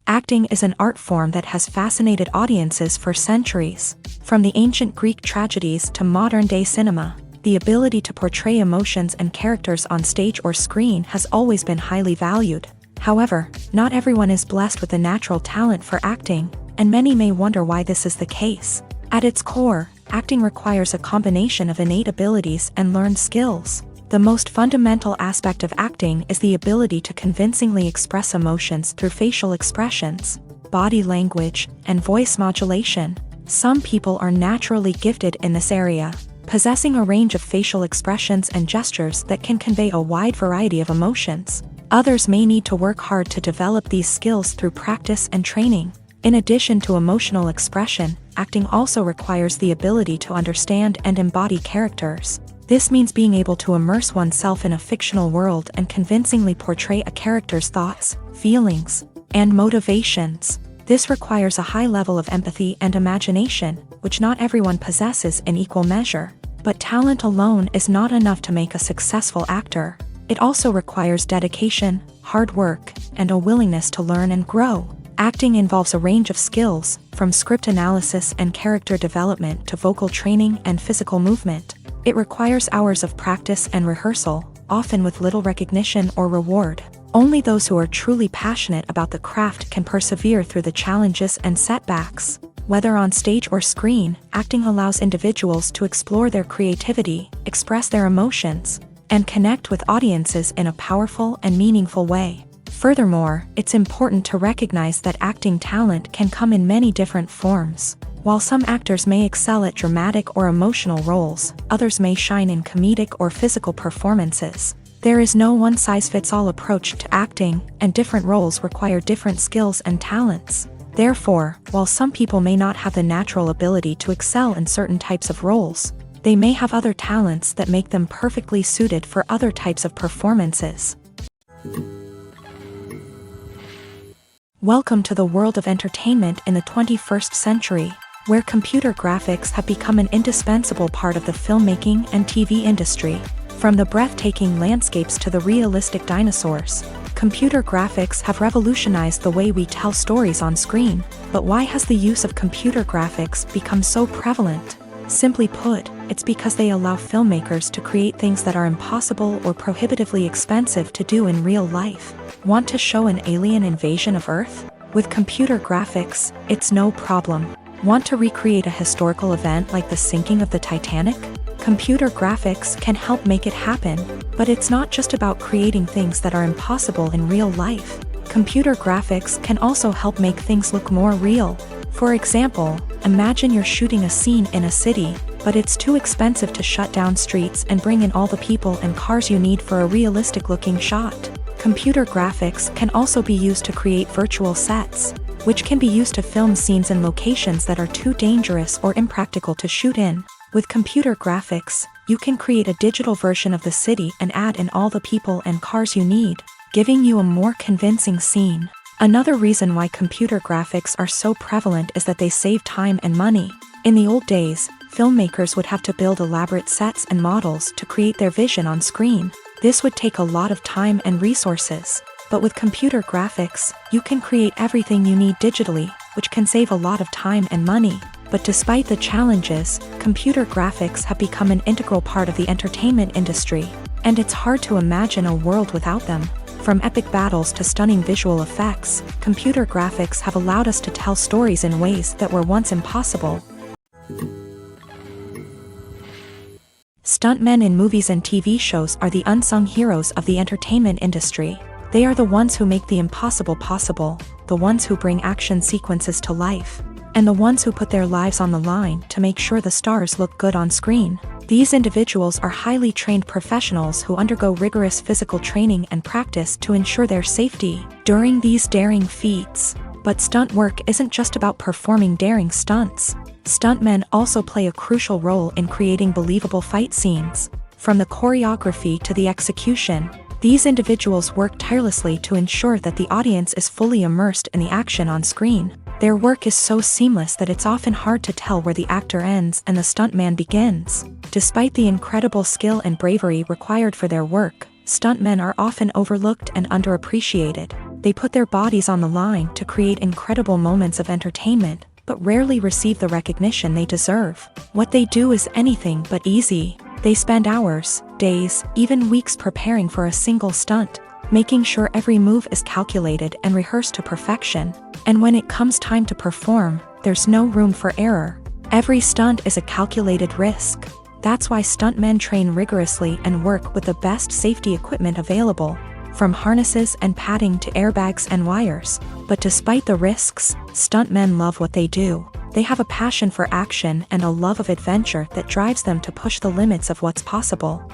Acting is an art form that has fascinated audiences for centuries. From the ancient Greek tragedies to modern-day cinema, the ability to portray emotions and characters on stage or screen has always been highly valued. However, not everyone is blessed with a natural talent for acting, and many may wonder why this is the case. At its core, acting requires a combination of innate abilities and learned skills. The most fundamental aspect of acting is the ability to convincingly express emotions through facial expressions, body language, and voice modulation. Some people are naturally gifted in this area, possessing a range of facial expressions and gestures that can convey a wide variety of emotions. Others may need to work hard to develop these skills through practice and training. In addition to emotional expression, acting also requires the ability to understand and embody characters. This means being able to immerse oneself in a fictional world and convincingly portray a character's thoughts, feelings, and motivations. This requires a high level of empathy and imagination, which not everyone possesses in equal measure. But talent alone is not enough to make a successful actor. It also requires dedication, hard work, and a willingness to learn and grow. Acting involves a range of skills, from script analysis and character development to vocal training and physical movement. It requires hours of practice and rehearsal, often with little recognition or reward. Only those who are truly passionate about the craft can persevere through the challenges and setbacks. Whether on stage or screen, acting allows individuals to explore their creativity, express their emotions, and connect with audiences in a powerful and meaningful way. Furthermore, it's important to recognize that acting talent can come in many different forms. While some actors may excel at dramatic or emotional roles, others may shine in comedic or physical performances. There is no one-size-fits-all approach to acting, and different roles require different skills and talents. Therefore, while some people may not have the natural ability to excel in certain types of roles, they may have other talents that make them perfectly suited for other types of performances. Welcome to the world of entertainment in the 21st century, where computer graphics have become an indispensable part of the filmmaking and TV industry. From the breathtaking landscapes to the realistic dinosaurs, computer graphics have revolutionized the way we tell stories on screen. But why has the use of computer graphics become so prevalent? Simply put, it's because they allow filmmakers to create things that are impossible or prohibitively expensive to do in real life. Want to show an alien invasion of Earth? With computer graphics, it's no problem. Want to recreate a historical event like the sinking of the Titanic? Computer graphics can help make it happen. But it's not just about creating things that are impossible in real life. Computer graphics can also help make things look more real. For example, imagine you're shooting a scene in a city, but it's too expensive to shut down streets and bring in all the people and cars you need for a realistic-looking shot. Computer graphics can also be used to create virtual sets, which can be used to film scenes in locations that are too dangerous or impractical to shoot in. With computer graphics, you can create a digital version of the city and add in all the people and cars you need, giving you a more convincing scene. Another reason why computer graphics are so prevalent is that they save time and money. In the old days, filmmakers would have to build elaborate sets and models to create their vision on screen. This would take a lot of time and resources. But with computer graphics, you can create everything you need digitally, which can save a lot of time and money. But despite the challenges, computer graphics have become an integral part of the entertainment industry. And it's hard to imagine a world without them. From epic battles to stunning visual effects, computer graphics have allowed us to tell stories in ways that were once impossible. Stuntmen in movies and TV shows are the unsung heroes of the entertainment industry. They are the ones who make the impossible possible, the ones who bring action sequences to life, and the ones who put their lives on the line to make sure the stars look good on screen. These individuals are highly trained professionals who undergo rigorous physical training and practice to ensure their safety during these daring feats. But stunt work isn't just about performing daring stunts. Stuntmen also play a crucial role in creating believable fight scenes. From the choreography to the execution, these individuals work tirelessly to ensure that the audience is fully immersed in the action on screen. Their work is so seamless that it's often hard to tell where the actor ends and the stuntman begins. Despite the incredible skill and bravery required for their work, stuntmen are often overlooked and underappreciated. They put their bodies on the line to create incredible moments of entertainment, but rarely receive the recognition they deserve. What they do is anything but easy. They spend hours, days, even weeks preparing for a single stunt, making sure every move is calculated and rehearsed to perfection. And when it comes time to perform, there's no room for error. Every stunt is a calculated risk. That's why stuntmen train rigorously and work with the best safety equipment available, from harnesses and padding to airbags and wires. But despite the risks, stuntmen love what they do. They have a passion for action and a love of adventure that drives them to push the limits of what's possible.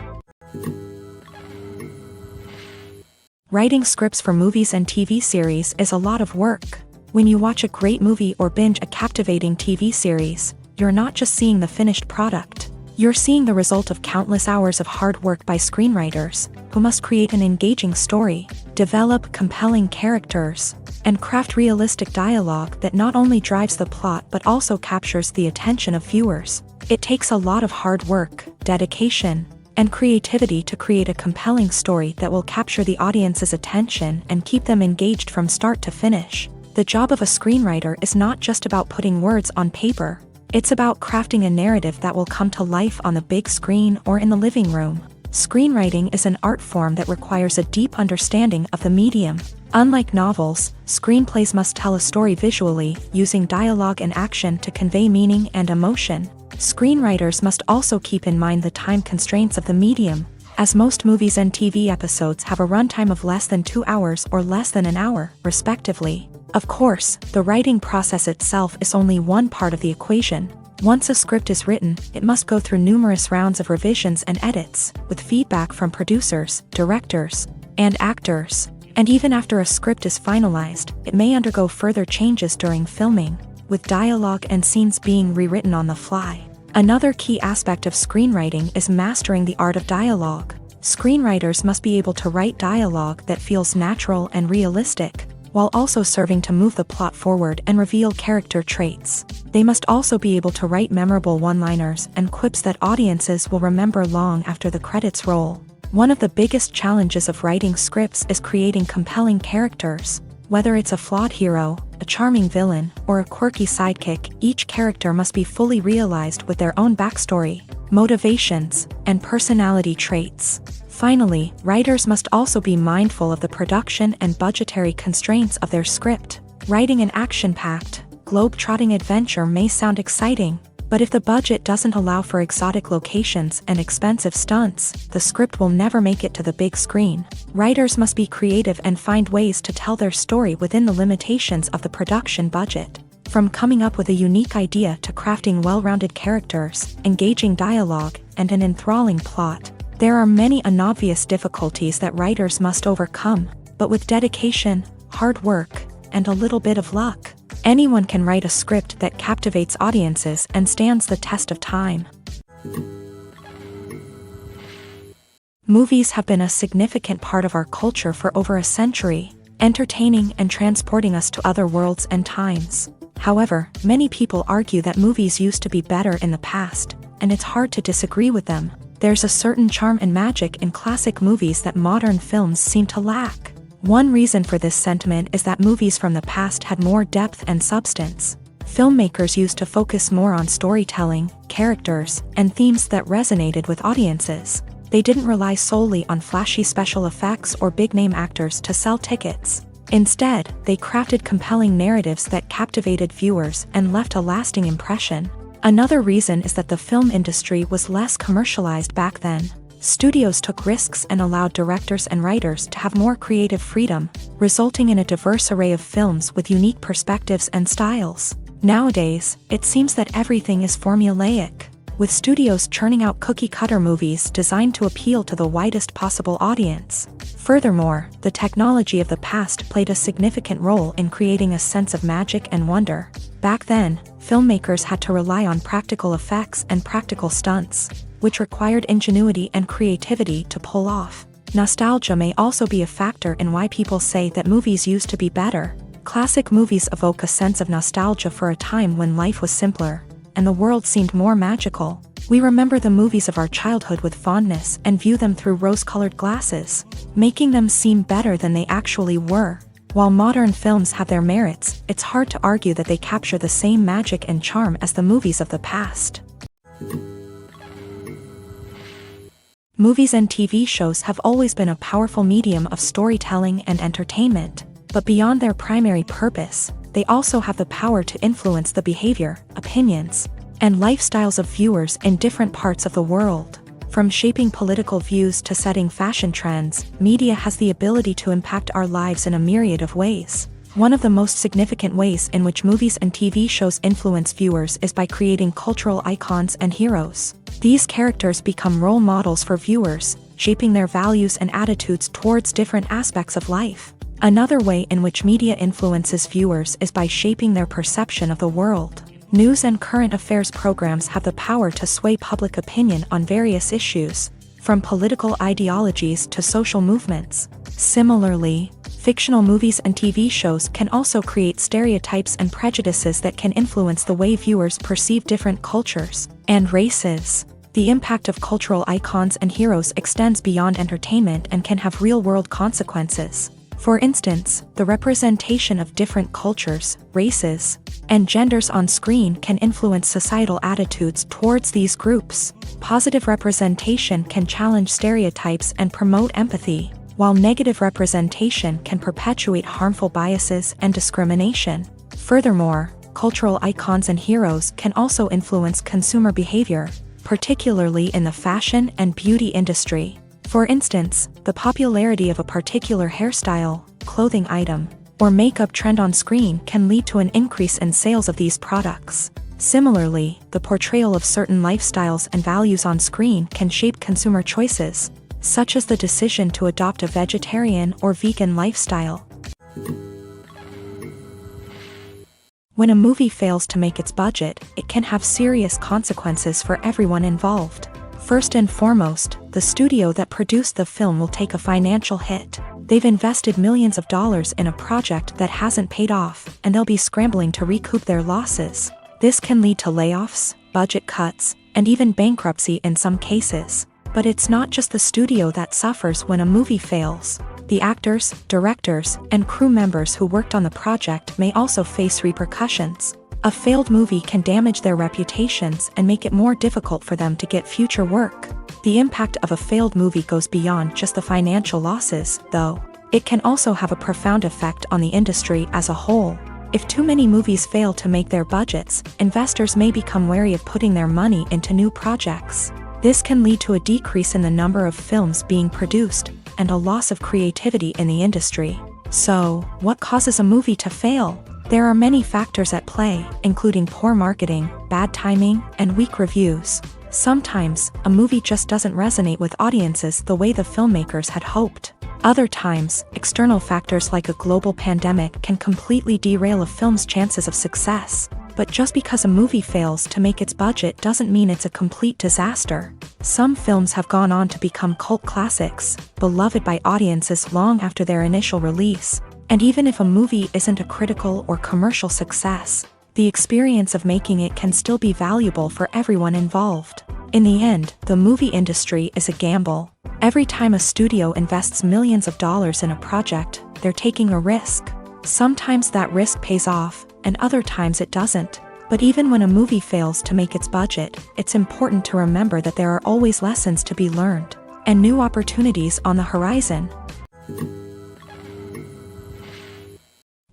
Writing scripts for movies and TV series is a lot of work. When you watch a great movie or binge a captivating TV series, you're not just seeing the finished product. You're seeing the result of countless hours of hard work by screenwriters, who must create an engaging story, develop compelling characters, and craft realistic dialogue that not only drives the plot but also captures the attention of viewers. It takes a lot of hard work, dedication, and creativity to create a compelling story that will capture the audience's attention and keep them engaged from start to finish. The job of a screenwriter is not just about putting words on paper. It's about crafting a narrative that will come to life on the big screen or in the living room. Screenwriting is an art form that requires a deep understanding of the medium. Unlike novels, screenplays must tell a story visually, using dialogue and action to convey meaning and emotion. Screenwriters must also keep in mind the time constraints of the medium, as most movies and TV episodes have a runtime of less than 2 hours or less than an hour, respectively. Of course, the writing process itself is only one part of the equation. Once a script is written, it must go through numerous rounds of revisions and edits, with feedback from producers, directors, and actors. And even after a script is finalized, it may undergo further changes during filming, with dialogue and scenes being rewritten on the fly. Another key aspect of screenwriting is mastering the art of dialogue. Screenwriters must be able to write dialogue that feels natural and realistic, while also serving to move the plot forward and reveal character traits. They must also be able to write memorable one-liners and quips that audiences will remember long after the credits roll. One of the biggest challenges of writing scripts is creating compelling characters. Whether it's a flawed hero, a charming villain, or a quirky sidekick, each character must be fully realized with their own backstory, motivations, and personality traits. Finally, writers must also be mindful of the production and budgetary constraints of their script. Writing an action-packed, globe-trotting adventure may sound exciting, but if the budget doesn't allow for exotic locations and expensive stunts, the script will never make it to the big screen. Writers must be creative and find ways to tell their story within the limitations of the production budget. From coming up with a unique idea to crafting well-rounded characters, engaging dialogue, and an enthralling plot, there are many unobvious difficulties that writers must overcome, but with dedication, hard work, and a little bit of luck, anyone can write a script that captivates audiences and stands the test of time. Movies have been a significant part of our culture for over a century, entertaining and transporting us to other worlds and times. However, many people argue that movies used to be better in the past, and it's hard to disagree with them. There's a certain charm and magic in classic movies that modern films seem to lack. One reason for this sentiment is that movies from the past had more depth and substance. Filmmakers used to focus more on storytelling, characters, and themes that resonated with audiences. They didn't rely solely on flashy special effects or big-name actors to sell tickets. Instead, they crafted compelling narratives that captivated viewers and left a lasting impression. Another reason is that the film industry was less commercialized back then. Studios took risks and allowed directors and writers to have more creative freedom, resulting in a diverse array of films with unique perspectives and styles. Nowadays, it seems that everything is formulaic, with studios churning out cookie-cutter movies designed to appeal to the widest possible audience. Furthermore, the technology of the past played a significant role in creating a sense of magic and wonder. Back then, filmmakers had to rely on practical effects and practical stunts, which required ingenuity and creativity to pull off. Nostalgia may also be a factor in why people say that movies used to be better. Classic movies evoke a sense of nostalgia for a time when life was simpler, and the world seemed more magical. We remember the movies of our childhood with fondness and view them through rose-colored glasses, making them seem better than they actually were. While modern films have their merits, it's hard to argue that they capture the same magic and charm as the movies of the past. Movies and TV shows have always been a powerful medium of storytelling and entertainment, but beyond their primary purpose, they also have the power to influence the behavior, opinions, and lifestyles of viewers in different parts of the world. From shaping political views to setting fashion trends, media has the ability to impact our lives in a myriad of ways. One of the most significant ways in which movies and TV shows influence viewers is by creating cultural icons and heroes. These characters become role models for viewers, shaping their values and attitudes towards different aspects of life. Another way in which media influences viewers is by shaping their perception of the world. News and current affairs programs have the power to sway public opinion on various issues, from political ideologies to social movements. Similarly, fictional movies and TV shows can also create stereotypes and prejudices that can influence the way viewers perceive different cultures and races. The impact of cultural icons and heroes extends beyond entertainment and can have real-world consequences. For instance, the representation of different cultures, races, and genders on screen can influence societal attitudes towards these groups. Positive representation can challenge stereotypes and promote empathy, while negative representation can perpetuate harmful biases and discrimination. Furthermore, cultural icons and heroes can also influence consumer behavior, particularly in the fashion and beauty industry. For instance, the popularity of a particular hairstyle, clothing item, or makeup trend on screen can lead to an increase in sales of these products. Similarly, the portrayal of certain lifestyles and values on screen can shape consumer choices, such as the decision to adopt a vegetarian or vegan lifestyle. When a movie fails to make its budget, it can have serious consequences for everyone involved. First and foremost, the studio that produced the film will take a financial hit. They've invested millions of dollars in a project that hasn't paid off, and they'll be scrambling to recoup their losses. This can lead to layoffs, budget cuts, and even bankruptcy in some cases. But it's not just the studio that suffers when a movie fails. The actors, directors, and crew members who worked on the project may also face repercussions. A failed movie can damage their reputations and make it more difficult for them to get future work. The impact of a failed movie goes beyond just the financial losses, though. It can also have a profound effect on the industry as a whole. If too many movies fail to make their budgets, investors may become wary of putting their money into new projects. This can lead to a decrease in the number of films being produced, and a loss of creativity in the industry. So, what causes a movie to fail? There are many factors at play, including poor marketing, bad timing, and weak reviews. Sometimes, a movie just doesn't resonate with audiences the way the filmmakers had hoped. Other times, external factors like a global pandemic can completely derail a film's chances of success. But just because a movie fails to make its budget doesn't mean it's a complete disaster. Some films have gone on to become cult classics, beloved by audiences long after their initial release. And even if a movie isn't a critical or commercial success, the experience of making it can still be valuable for everyone involved. In the end, the movie industry is a gamble. Every time a studio invests millions of dollars in a project, they're taking a risk. Sometimes that risk pays off, and other times it doesn't. But even when a movie fails to make its budget, it's important to remember that there are always lessons to be learned. and new opportunities on the horizon.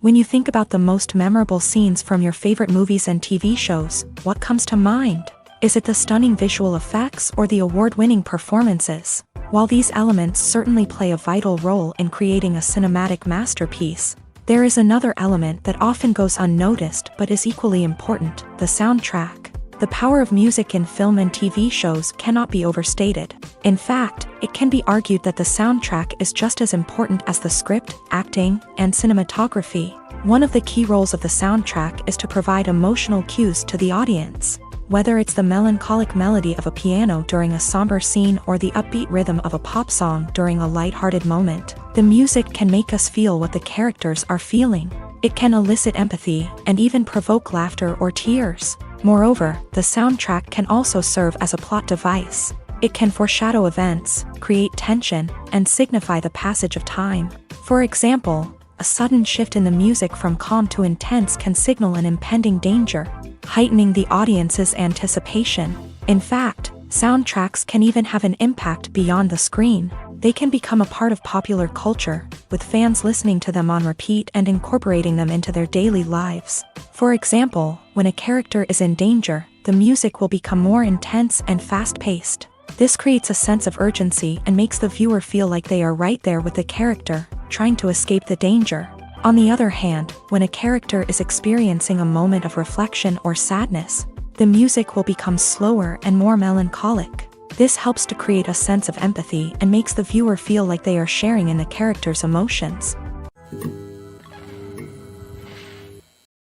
When you think about the most memorable scenes from your favorite movies and TV shows, what comes to mind? Is it the stunning visual effects or the award-winning performances? While these elements certainly play a vital role in creating a cinematic masterpiece, there is another element that often goes unnoticed but is equally important: the soundtrack. The power of music in film and TV shows cannot be overstated. In fact, it can be argued that the soundtrack is just as important as the script, acting, and cinematography. One of the key roles of the soundtrack is to provide emotional cues to the audience. Whether it's the melancholic melody of a piano during a somber scene or the upbeat rhythm of a pop song during a light-hearted moment, the music can make us feel what the characters are feeling. It can elicit empathy and even provoke laughter or tears. Moreover, the soundtrack can also serve as a plot device. It can foreshadow events, create tension, and signify the passage of time. For example, a sudden shift in the music from calm to intense can signal an impending danger, heightening the audience's anticipation. In fact, soundtracks can even have an impact beyond the screen. They can become a part of popular culture, with fans listening to them on repeat and incorporating them into their daily lives. For example, when a character is in danger, the music will become more intense and fast-paced. This creates a sense of urgency and makes the viewer feel like they are right there with the character, trying to escape the danger. On the other hand, when a character is experiencing a moment of reflection or sadness, the music will become slower and more melancholic. This helps to create a sense of empathy and makes the viewer feel like they are sharing in the character's emotions.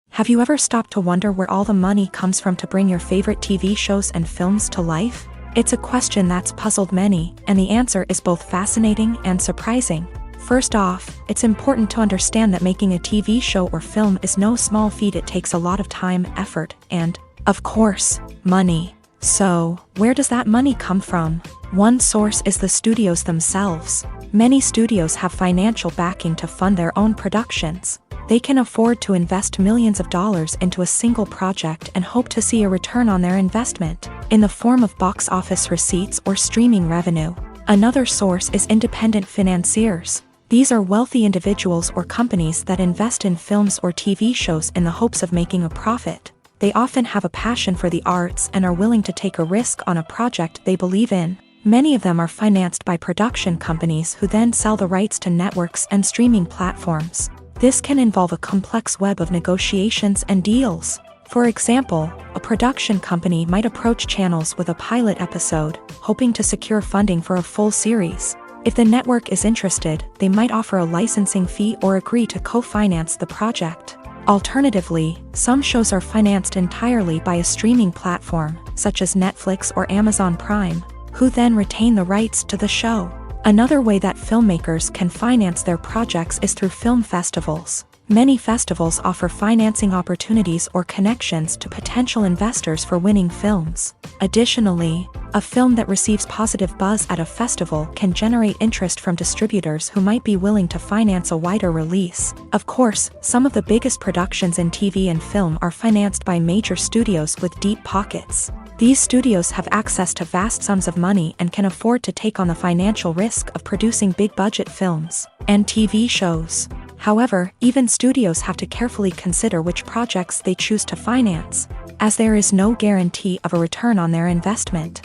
Have you ever stopped to wonder where all the money comes from to bring your favorite TV shows and films to life? It's a question that's puzzled many, and the answer is both fascinating and surprising. First off, it's important to understand that making a TV show or film is no small feat. It takes a lot of time, effort, and, of course, money. So, where does that money come from? One source is the studios themselves. Many studios have financial backing to fund their own productions. They can afford to invest millions of dollars into a single project and hope to see a return on their investment, in the form of box office receipts or streaming revenue. Another source is independent financiers. These are wealthy individuals or companies that invest in films or TV shows in the hopes of making a profit. They often have a passion for the arts and are willing to take a risk on a project they believe in. Many of them are financed by production companies who then sell the rights to networks and streaming platforms. This can involve a complex web of negotiations and deals. For example, a production company might approach channels with a pilot episode, hoping to secure funding for a full series. If the network is interested, they might offer a licensing fee or agree to co-finance the project. Alternatively, some shows are financed entirely by a streaming platform, such as Netflix or Amazon Prime, who then retain the rights to the show. Another way that filmmakers can finance their projects is through film festivals. Many festivals offer financing opportunities or connections to potential investors for winning films. Additionally, a film that receives positive buzz at a festival can generate interest from distributors who might be willing to finance a wider release. Of course, some of the biggest productions in TV and film are financed by major studios with deep pockets. These studios have access to vast sums of money and can afford to take on the financial risk of producing big-budget films and TV shows. However, even studios have to carefully consider which projects they choose to finance, as there is no guarantee of a return on their investment.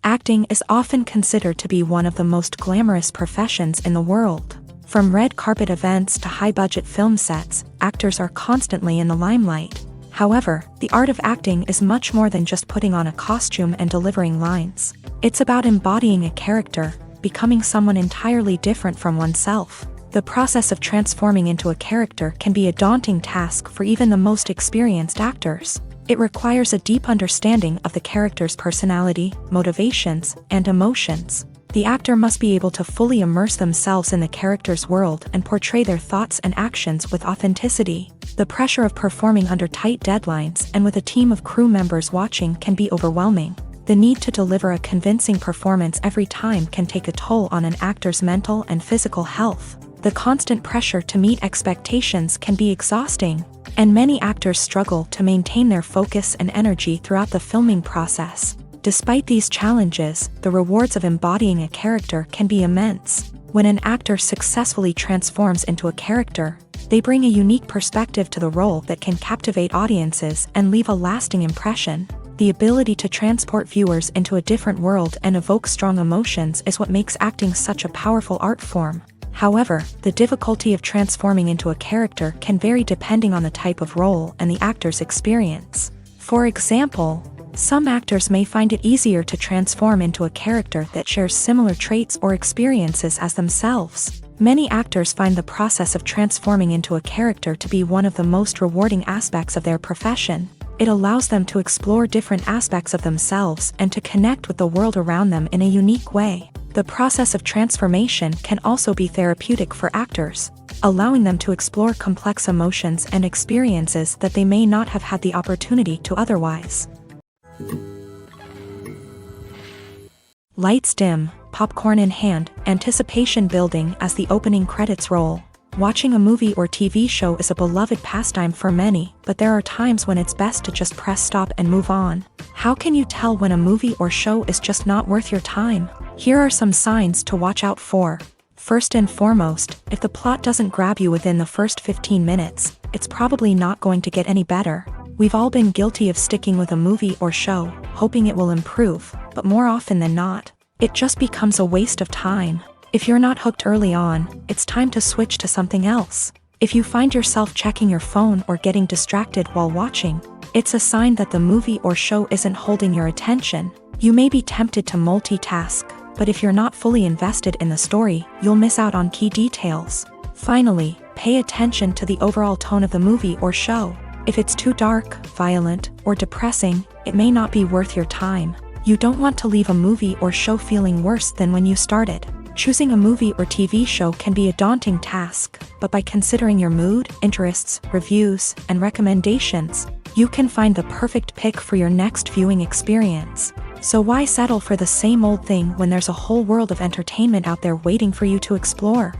Acting is often considered to be one of the most glamorous professions in the world. From red carpet events to high-budget film sets, actors are constantly in the limelight. However, the art of acting is much more than just putting on a costume and delivering lines. It's about embodying a character, becoming someone entirely different from oneself. The process of transforming into a character can be a daunting task for even the most experienced actors. It requires a deep understanding of the character's personality, motivations, and emotions. The actor must be able to fully immerse themselves in the character's world and portray their thoughts and actions with authenticity. The pressure of performing under tight deadlines and with a team of crew members watching can be overwhelming. The need to deliver a convincing performance every time can take a toll on an actor's mental and physical health. The constant pressure to meet expectations can be exhausting, and many actors struggle to maintain their focus and energy throughout the filming process. Despite these challenges, the rewards of embodying a character can be immense. When an actor successfully transforms into a character, they bring a unique perspective to the role that can captivate audiences and leave a lasting impression. The ability to transport viewers into a different world and evoke strong emotions is what makes acting such a powerful art form. However, the difficulty of transforming into a character can vary depending on the type of role and the actor's experience. For example, some actors may find it easier to transform into a character that shares similar traits or experiences as themselves. Many actors find the process of transforming into a character to be one of the most rewarding aspects of their profession. It allows them to explore different aspects of themselves and to connect with the world around them in a unique way. The process of transformation can also be therapeutic for actors, allowing them to explore complex emotions and experiences that they may not have had the opportunity to otherwise. Lights dim, popcorn in hand, anticipation building as the opening credits roll. Watching a movie or TV show is a beloved pastime for many, but there are times when it's best to just press stop and move on. How can you tell when a movie or show is just not worth your time? Here are some signs to watch out for. First and foremost, if the plot doesn't grab you within the first 15 minutes, it's probably not going to get any better. We've all been guilty of sticking with a movie or show, hoping it will improve, but more often than not, it just becomes a waste of time. If you're not hooked early on, it's time to switch to something else. If you find yourself checking your phone or getting distracted while watching, it's a sign that the movie or show isn't holding your attention. You may be tempted to multitask, but if you're not fully invested in the story, you'll miss out on key details. Finally, pay attention to the overall tone of the movie or show. If it's too dark, violent, or depressing, it may not be worth your time. You don't want to leave a movie or show feeling worse than when you started. Choosing a movie or TV show can be a daunting task, but by considering your mood, interests, reviews, and recommendations, you can find the perfect pick for your next viewing experience. So why settle for the same old thing when there's a whole world of entertainment out there waiting for you to explore?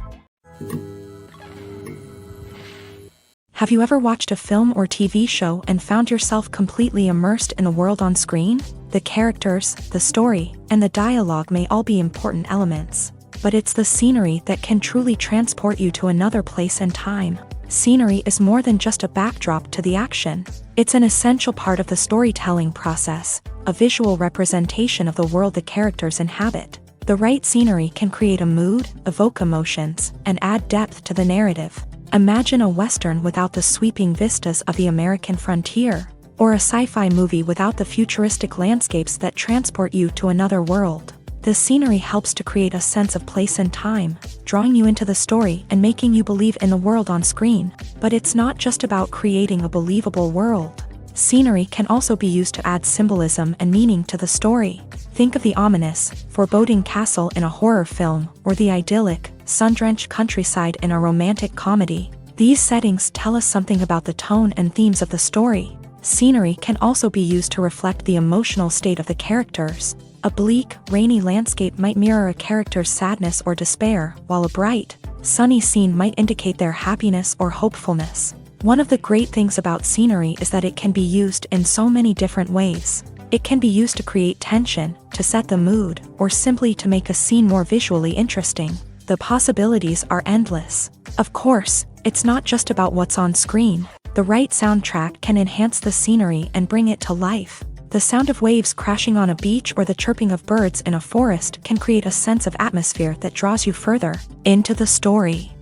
Have you ever watched a film or TV show and found yourself completely immersed in the world on screen? The characters, the story, and the dialogue may all be important elements, but it's the scenery that can truly transport you to another place and time. Scenery is more than just a backdrop to the action. It's an essential part of the storytelling process, a visual representation of the world the characters inhabit. The right scenery can create a mood, evoke emotions, and add depth to the narrative. Imagine a Western without the sweeping vistas of the American frontier, or a sci-fi movie without the futuristic landscapes that transport you to another world. The scenery helps to create a sense of place and time, drawing you into the story and making you believe in the world on screen. But it's not just about creating a believable world. Scenery can also be used to add symbolism and meaning to the story. Think of the ominous, foreboding castle in a horror film, or the idyllic, sun-drenched countryside in a romantic comedy. These settings tell us something about the tone and themes of the story. Scenery can also be used to reflect the emotional state of the characters. A bleak, rainy landscape might mirror a character's sadness or despair, while a bright, sunny scene might indicate their happiness or hopefulness. One of the great things about scenery is that it can be used in so many different ways. It can be used to create tension, to set the mood, or simply to make a scene more visually interesting. The possibilities are endless. Of course, it's not just about what's on screen. The right soundtrack can enhance the scenery and bring it to life. The sound of waves crashing on a beach or the chirping of birds in a forest can create a sense of atmosphere that draws you further into the story.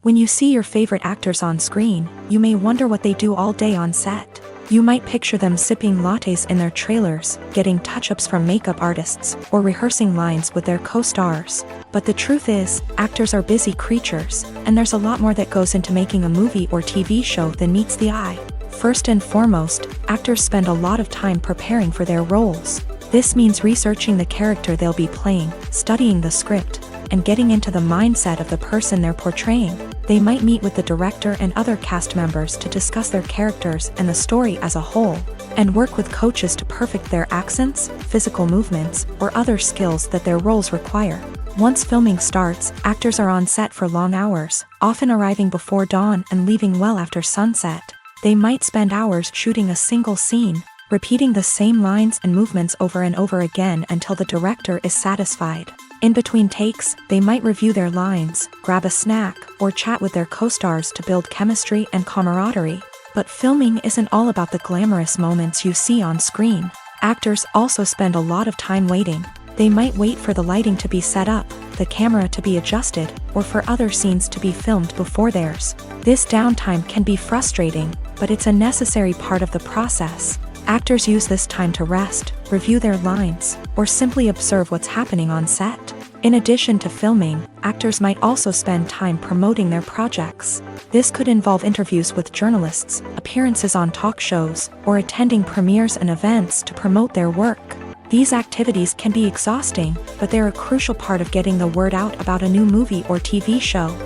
When you see your favorite actors on screen, you may wonder what they do all day on set. You might picture them sipping lattes in their trailers, getting touch-ups from makeup artists, or rehearsing lines with their co-stars. But the truth is, actors are busy creatures, and there's a lot more that goes into making a movie or TV show than meets the eye. First and foremost, actors spend a lot of time preparing for their roles. This means researching the character they'll be playing, studying the script, and getting into the mindset of the person they're portraying. They might meet with the director and other cast members to discuss their characters and the story as a whole, and work with coaches to perfect their accents, physical movements, or other skills that their roles require. Once filming starts, actors are on set for long hours, often arriving before dawn and leaving well after sunset. They might spend hours shooting a single scene, repeating the same lines and movements over and over again until the director is satisfied. In between takes, they might review their lines, grab a snack, or chat with their co-stars to build chemistry and camaraderie. But filming isn't all about the glamorous moments you see on screen. Actors also spend a lot of time waiting. They might wait for the lighting to be set up, the camera to be adjusted, or for other scenes to be filmed before theirs. This downtime can be frustrating, but it's a necessary part of the process. Actors use this time to rest, review their lines, or simply observe what's happening on set. In addition to filming, actors might also spend time promoting their projects. This could involve interviews with journalists, appearances on talk shows, or attending premieres and events to promote their work. These activities can be exhausting, but they're a crucial part of getting the word out about a new movie or TV show.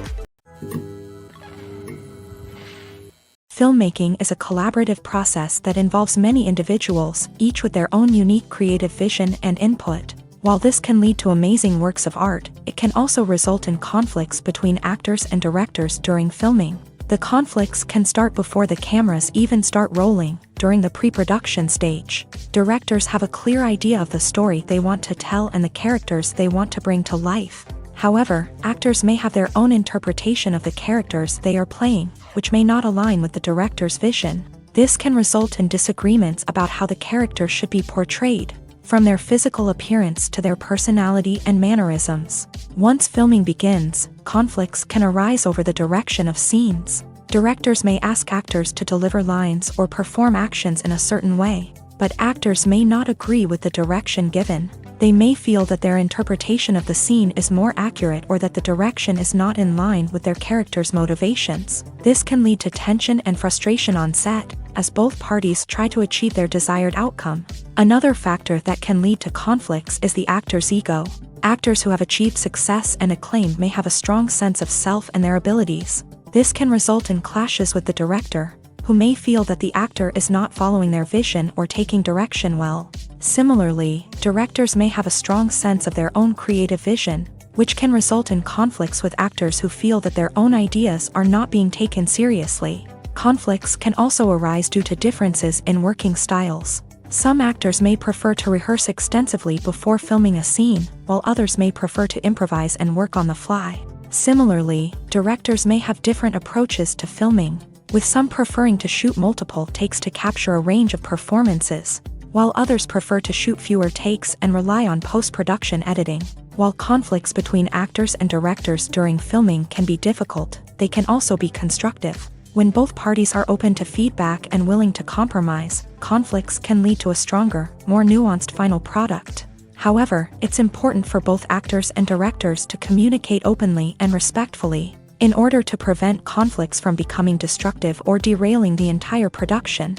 Filmmaking is a collaborative process that involves many individuals, each with their own unique creative vision and input. While this can lead to amazing works of art, it can also result in conflicts between actors and directors during filming. The conflicts can start before the cameras even start rolling, during the pre-production stage. Directors have a clear idea of the story they want to tell and the characters they want to bring to life. However, actors may have their own interpretation of the characters they are playing, which may not align with the director's vision. This can result in disagreements about how the character should be portrayed, from their physical appearance to their personality and mannerisms. Once filming begins, conflicts can arise over the direction of scenes. Directors may ask actors to deliver lines or perform actions in a certain way, but actors may not agree with the direction given. They may feel that their interpretation of the scene is more accurate or that the direction is not in line with their character's motivations. This can lead to tension and frustration on set, as both parties try to achieve their desired outcome. Another factor that can lead to conflicts is the actor's ego. Actors who have achieved success and acclaim may have a strong sense of self and their abilities. This can result in clashes with the director, who may feel that the actor is not following their vision or taking direction well. Similarly, directors may have a strong sense of their own creative vision, which can result in conflicts with actors who feel that their own ideas are not being taken seriously. Conflicts can also arise due to differences in working styles. Some actors may prefer to rehearse extensively before filming a scene, while others may prefer to improvise and work on the fly. Similarly, directors may have different approaches to filming, with some preferring to shoot multiple takes to capture a range of performances, while others prefer to shoot fewer takes and rely on post-production editing. While conflicts between actors and directors during filming can be difficult, they can also be constructive. When both parties are open to feedback and willing to compromise, conflicts can lead to a stronger, more nuanced final product. However, it's important for both actors and directors to communicate openly and respectfully, in order to prevent conflicts from becoming destructive or derailing the entire production.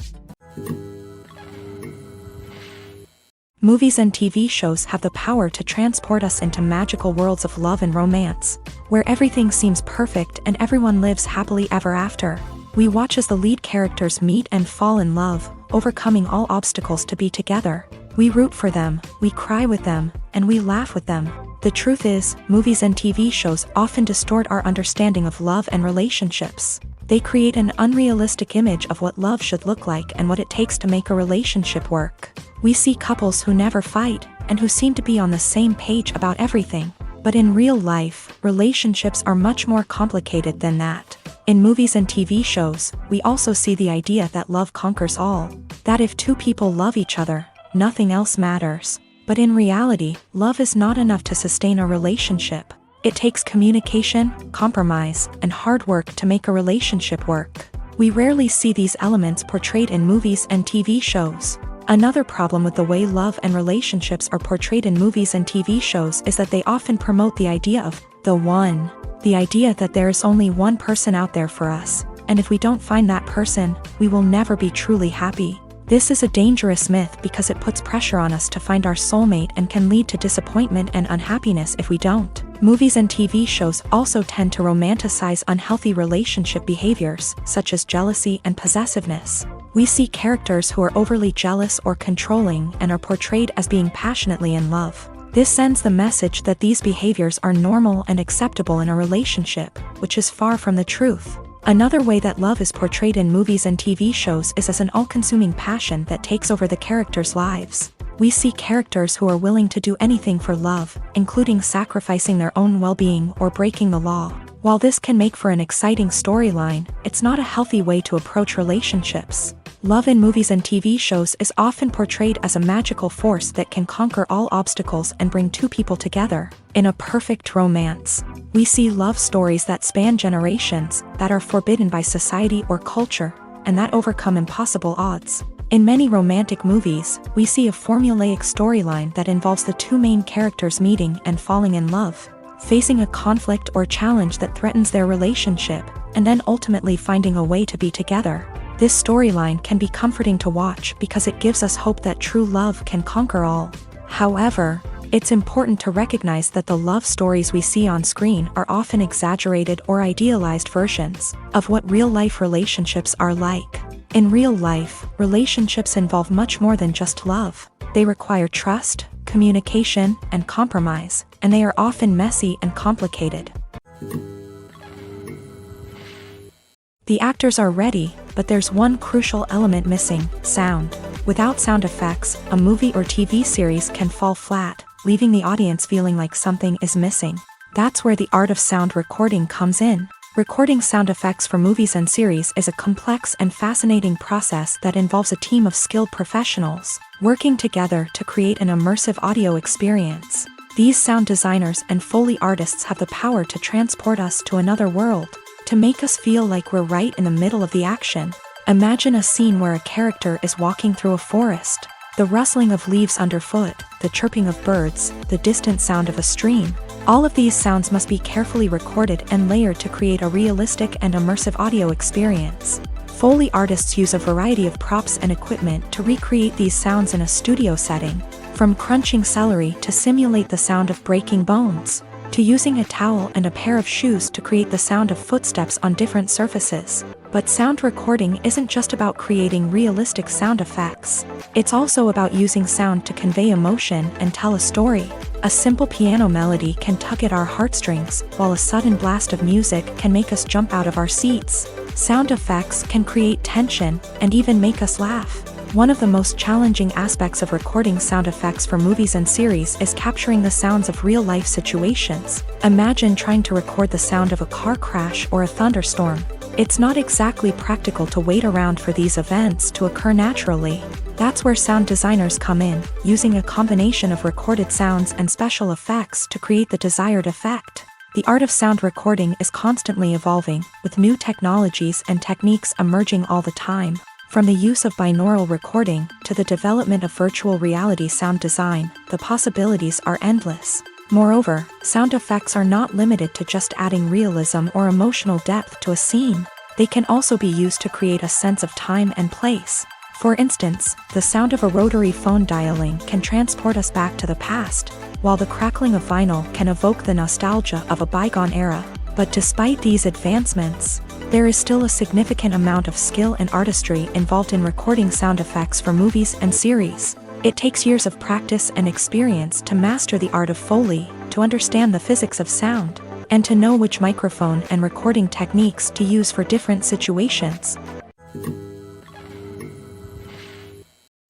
Movies and TV shows have the power to transport us into magical worlds of love and romance, where everything seems perfect and everyone lives happily ever after. We watch as the lead characters meet and fall in love, overcoming all obstacles to be together. We root for them, we cry with them, and we laugh with them. The truth is, movies and TV shows often distort our understanding of love and relationships. They create an unrealistic image of what love should look like and what it takes to make a relationship work. We see couples who never fight, and who seem to be on the same page about everything. But in real life, relationships are much more complicated than that. In movies and TV shows, we also see the idea that love conquers all. That if two people love each other, nothing else matters. But in reality, love is not enough to sustain a relationship. It takes communication, compromise, and hard work to make a relationship work. We rarely see these elements portrayed in movies and TV shows. Another problem with the way love and relationships are portrayed in movies and TV shows is that they often promote the idea of the one. The idea that there is only one person out there for us, and if we don't find that person, we will never be truly happy. This is a dangerous myth because it puts pressure on us to find our soulmate and can lead to disappointment and unhappiness if we don't. Movies and TV shows also tend to romanticize unhealthy relationship behaviors, such as jealousy and possessiveness. We see characters who are overly jealous or controlling and are portrayed as being passionately in love. This sends the message that these behaviors are normal and acceptable in a relationship, which is far from the truth. Another way that love is portrayed in movies and TV shows is as an all-consuming passion that takes over the characters' lives. We see characters who are willing to do anything for love, including sacrificing their own well-being or breaking the law. While this can make for an exciting storyline, it's not a healthy way to approach relationships. Love in movies and TV shows is often portrayed as a magical force that can conquer all obstacles and bring two people together in a perfect romance. We see love stories that span generations, that are forbidden by society or culture, and that overcome impossible odds. In many romantic movies, we see a formulaic storyline that involves the two main characters meeting and falling in love, facing a conflict or challenge that threatens their relationship, and then ultimately finding a way to be together. This storyline can be comforting to watch because it gives us hope that true love can conquer all. However, it's important to recognize that the love stories we see on screen are often exaggerated or idealized versions of what real-life relationships are like. In real life, relationships involve much more than just love. They require trust, communication, and compromise, and they are often messy and complicated. The actors are ready, but there's one crucial element missing: sound. Without sound effects, a movie or TV series can fall flat, leaving the audience feeling like something is missing. That's where the art of sound recording comes in. Recording sound effects for movies and series is a complex and fascinating process that involves a team of skilled professionals working together to create an immersive audio experience. These sound designers and Foley artists have the power to transport us to another world, to make us feel like we're right in the middle of the action. Imagine a scene where a character is walking through a forest. The rustling of leaves underfoot, the chirping of birds, the distant sound of a stream. All of these sounds must be carefully recorded and layered to create a realistic and immersive audio experience. Foley artists use a variety of props and equipment to recreate these sounds in a studio setting, from crunching celery to simulate the sound of breaking bones, to using a towel and a pair of shoes to create the sound of footsteps on different surfaces. But sound recording isn't just about creating realistic sound effects. It's also about using sound to convey emotion and tell a story. A simple piano melody can tug at our heartstrings, while a sudden blast of music can make us jump out of our seats. Sound effects can create tension and even make us laugh. One of the most challenging aspects of recording sound effects for movies and series is capturing the sounds of real-life situations. Imagine trying to record the sound of a car crash or a thunderstorm. It's not exactly practical to wait around for these events to occur naturally. That's where sound designers come in, using a combination of recorded sounds and special effects to create the desired effect. The art of sound recording is constantly evolving, with new technologies and techniques emerging all the time. From the use of binaural recording to the development of virtual reality sound design, the possibilities are endless. Moreover, sound effects are not limited to just adding realism or emotional depth to a scene. They can also be used to create a sense of time and place. For instance, the sound of a rotary phone dialing can transport us back to the past, while the crackling of vinyl can evoke the nostalgia of a bygone era. But despite these advancements, there is still a significant amount of skill and artistry involved in recording sound effects for movies and series. It takes years of practice and experience to master the art of Foley, to understand the physics of sound, and to know which microphone and recording techniques to use for different situations.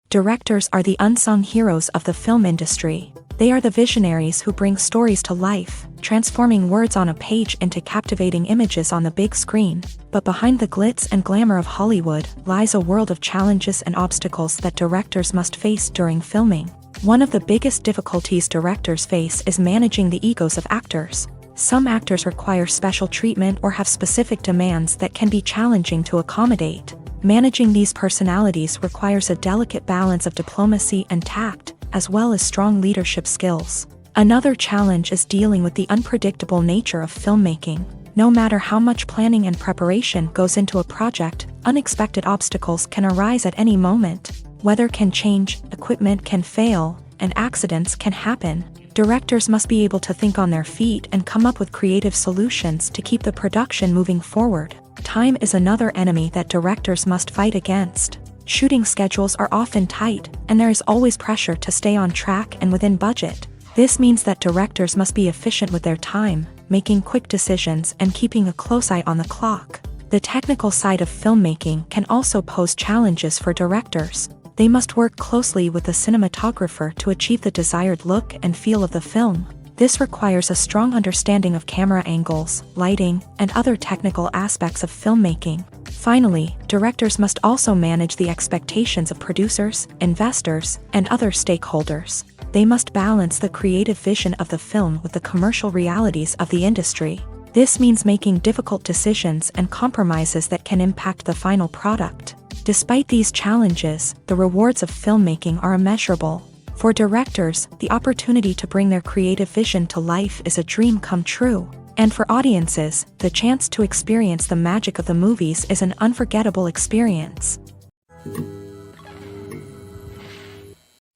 Directors are the unsung heroes of the film industry. They are the visionaries who bring stories to life, transforming words on a page into captivating images on the big screen. But behind the glitz and glamour of Hollywood lies a world of challenges and obstacles that directors must face during filming. One of the biggest difficulties directors face is managing the egos of actors. Some actors require special treatment or have specific demands that can be challenging to accommodate. Managing these personalities requires a delicate balance of diplomacy and tact, as well as strong leadership skills. Another challenge is dealing with the unpredictable nature of filmmaking. No matter how much planning and preparation goes into a project, unexpected obstacles can arise at any moment. Weather can change, equipment can fail, and accidents can happen. Directors must be able to think on their feet and come up with creative solutions to keep the production moving forward. Time is another enemy that directors must fight against. Shooting schedules are often tight, and there is always pressure to stay on track and within budget. This means that directors must be efficient with their time, making quick decisions and keeping a close eye on the clock. The technical side of filmmaking can also pose challenges for directors. They must work closely with the cinematographer to achieve the desired look and feel of the film. This requires a strong understanding of camera angles, lighting, and other technical aspects of filmmaking. Finally, directors must also manage the expectations of producers, investors, and other stakeholders. They must balance the creative vision of the film with the commercial realities of the industry. This means making difficult decisions and compromises that can impact the final product. Despite these challenges, the rewards of filmmaking are immeasurable. For directors, the opportunity to bring their creative vision to life is a dream come true. And for audiences, the chance to experience the magic of the movies is an unforgettable experience.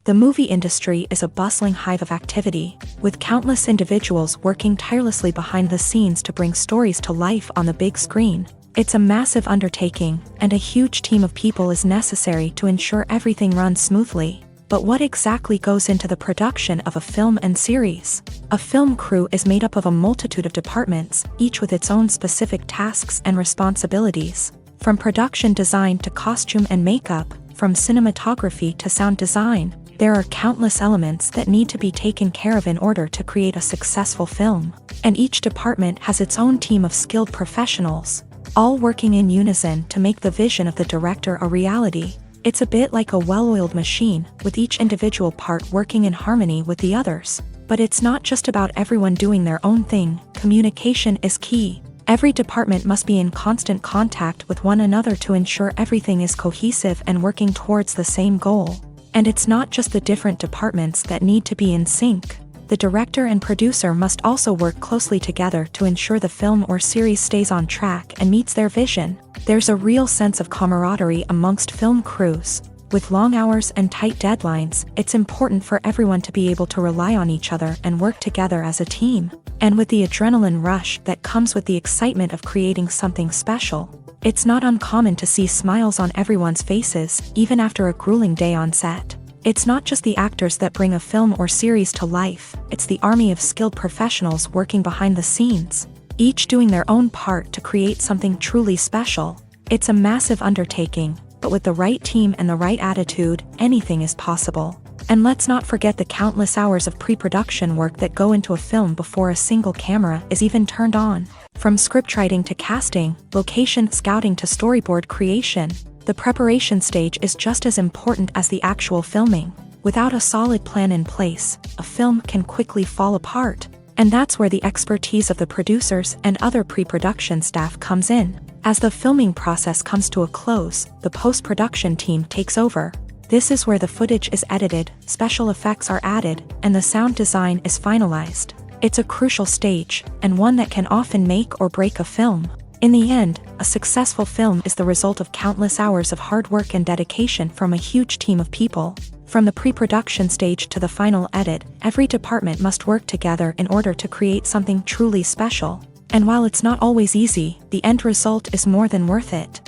The movie industry is a bustling hive of activity, with countless individuals working tirelessly behind the scenes to bring stories to life on the big screen. It's a massive undertaking, and a huge team of people is necessary to ensure everything runs smoothly. But what exactly goes into the production of a film and series? A film crew is made up of a multitude of departments, each with its own specific tasks and responsibilities. From production design to costume and makeup, from cinematography to sound design, there are countless elements that need to be taken care of in order to create a successful film. And each department has its own team of skilled professionals, all working in unison to make the vision of the director a reality. It's a bit like a well-oiled machine, with each individual part working in harmony with the others. But it's not just about everyone doing their own thing. Communication is key. Every department must be in constant contact with one another to ensure everything is cohesive and working towards the same goal. And it's not just the different departments that need to be in sync. The director and producer must also work closely together to ensure the film or series stays on track and meets their vision. There's a real sense of camaraderie amongst film crews. With long hours and tight deadlines, it's important for everyone to be able to rely on each other and work together as a team. And with the adrenaline rush that comes with the excitement of creating something special, it's not uncommon to see smiles on everyone's faces, even after a grueling day on set. It's not just the actors that bring a film or series to life, it's the army of skilled professionals working behind the scenes, each doing their own part to create something truly special. It's a massive undertaking, but with the right team and the right attitude, anything is possible. And let's not forget the countless hours of pre-production work that go into a film before a single camera is even turned on. From scriptwriting to casting, location scouting to storyboard creation, the preparation stage is just as important as the actual filming. Without a solid plan in place, a film can quickly fall apart. And that's where the expertise of the producers and other pre-production staff comes in. As the filming process comes to a close, the post-production team takes over. This is where the footage is edited, special effects are added, and the sound design is finalized. It's a crucial stage, and one that can often make or break a film. In the end, a successful film is the result of countless hours of hard work and dedication from a huge team of people. From the pre-production stage to the final edit, every department must work together in order to create something truly special. And while it's not always easy, the end result is more than worth it.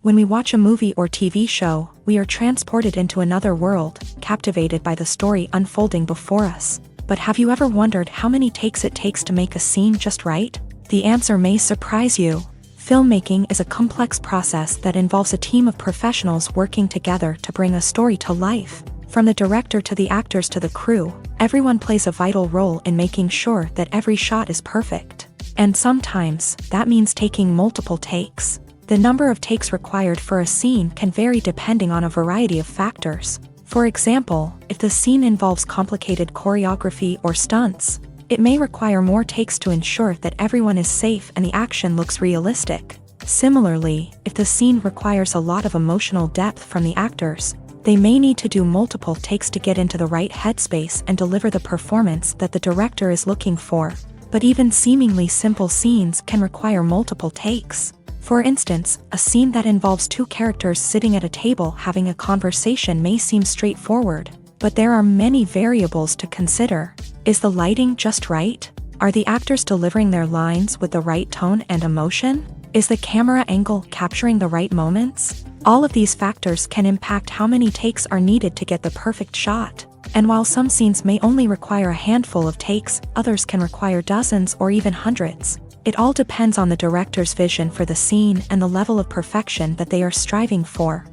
When we watch a movie or TV show, we are transported into another world, captivated by the story unfolding before us. But have you ever wondered how many takes it takes to make a scene just right? The answer may surprise you. Filmmaking is a complex process that involves a team of professionals working together to bring a story to life. From the director to the actors to the crew, everyone plays a vital role in making sure that every shot is perfect. And sometimes, that means taking multiple takes. The number of takes required for a scene can vary depending on a variety of factors. For example, if the scene involves complicated choreography or stunts, it may require more takes to ensure that everyone is safe and the action looks realistic. Similarly, if the scene requires a lot of emotional depth from the actors, they may need to do multiple takes to get into the right headspace and deliver the performance that the director is looking for. But even seemingly simple scenes can require multiple takes. For instance, a scene that involves two characters sitting at a table having a conversation may seem straightforward, but there are many variables to consider. Is the lighting just right? Are the actors delivering their lines with the right tone and emotion? Is the camera angle capturing the right moments? All of these factors can impact how many takes are needed to get the perfect shot. And while some scenes may only require a handful of takes, others can require dozens or even hundreds. It all depends on the director's vision for the scene and the level of perfection that they are striving for.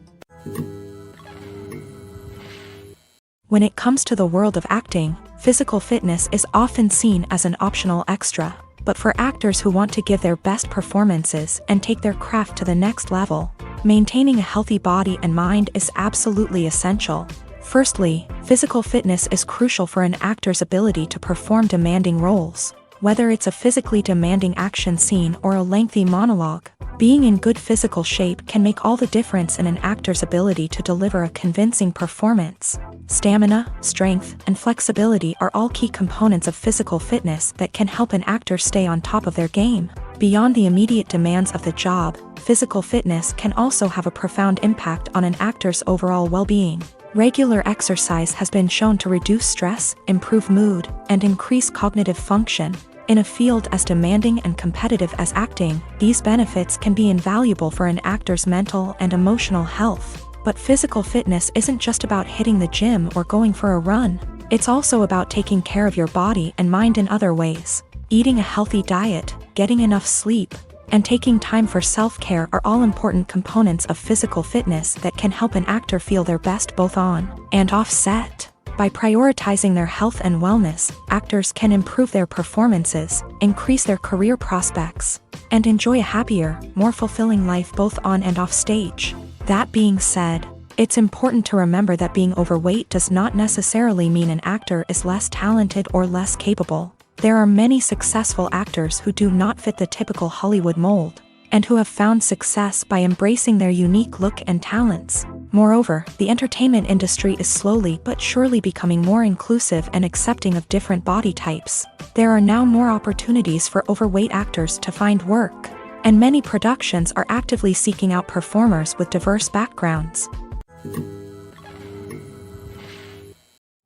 When it comes to the world of acting, physical fitness is often seen as an optional extra. But for actors who want to give their best performances and take their craft to the next level, maintaining a healthy body and mind is absolutely essential. Firstly, physical fitness is crucial for an actor's ability to perform demanding roles. Whether it's a physically demanding action scene or a lengthy monologue, being in good physical shape can make all the difference in an actor's ability to deliver a convincing performance. Stamina, strength, and flexibility are all key components of physical fitness that can help an actor stay on top of their game. Beyond the immediate demands of the job, physical fitness can also have a profound impact on an actor's overall well-being. Regular exercise has been shown to reduce stress, improve mood, and increase cognitive function. In a field as demanding and competitive as acting, these benefits can be invaluable for an actor's mental and emotional health. But physical fitness isn't just about hitting the gym or going for a run. It's also about taking care of your body and mind in other ways. Eating a healthy diet, getting enough sleep, and taking time for self-care are all important components of physical fitness that can help an actor feel their best both on and off set. By prioritizing their health and wellness, actors can improve their performances, increase their career prospects, and enjoy a happier, more fulfilling life both on and off stage. That being said, it's important to remember that being overweight does not necessarily mean an actor is less talented or less capable. There are many successful actors who do not fit the typical Hollywood mold, and who have found success by embracing their unique look and talents. Moreover, the entertainment industry is slowly but surely becoming more inclusive and accepting of different body types. There are now more opportunities for overweight actors to find work, and many productions are actively seeking out performers with diverse backgrounds.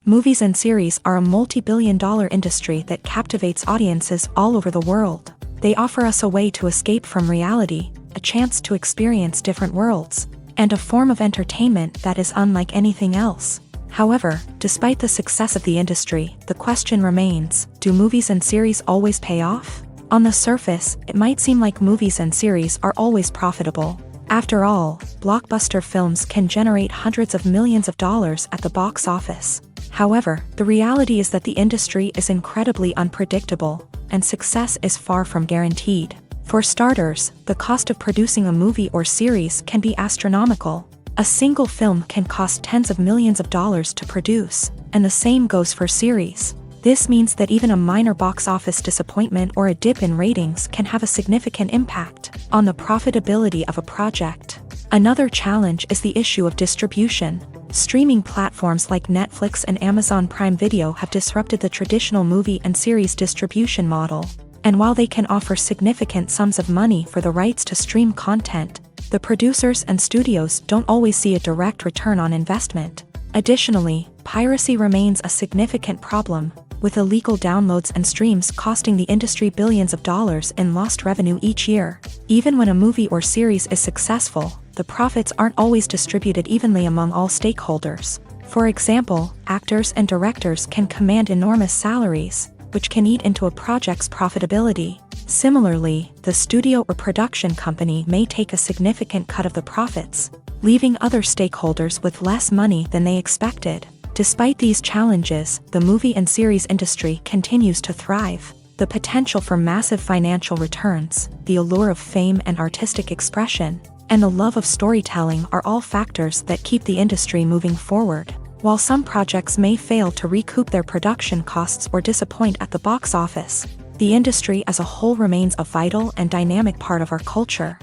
Movies and series are a multi-billion-dollar industry that captivates audiences all over the world. They offer us a way to escape from reality, a chance to experience different worlds, and a form of entertainment that is unlike anything else. However, despite the success of the industry, the question remains, do movies and series always pay off? On the surface, it might seem like movies and series are always profitable. After all, blockbuster films can generate hundreds of millions of dollars at the box office. However, the reality is that the industry is incredibly unpredictable, and success is far from guaranteed. For starters, the cost of producing a movie or series can be astronomical. A single film can cost tens of millions of dollars to produce, and the same goes for series. This means that even a minor box office disappointment or a dip in ratings can have a significant impact on the profitability of a project. Another challenge is the issue of distribution. Streaming platforms like Netflix and Amazon Prime Video have disrupted the traditional movie and series distribution model. And while they can offer significant sums of money for the rights to stream content, the producers and studios don't always see a direct return on investment. Additionally, piracy remains a significant problem, with illegal downloads and streams costing the industry billions of dollars in lost revenue each year. Even when a movie or series is successful, the profits aren't always distributed evenly among all stakeholders. For example, actors and directors can command enormous salaries, which can eat into a project's profitability. Similarly, the studio or production company may take a significant cut of the profits, leaving other stakeholders with less money than they expected. Despite these challenges, the movie and series industry continues to thrive. The potential for massive financial returns, the allure of fame and artistic expression, and the love of storytelling are all factors that keep the industry moving forward. While some projects may fail to recoup their production costs or disappoint at the box office, the industry as a whole remains a vital and dynamic part of our culture.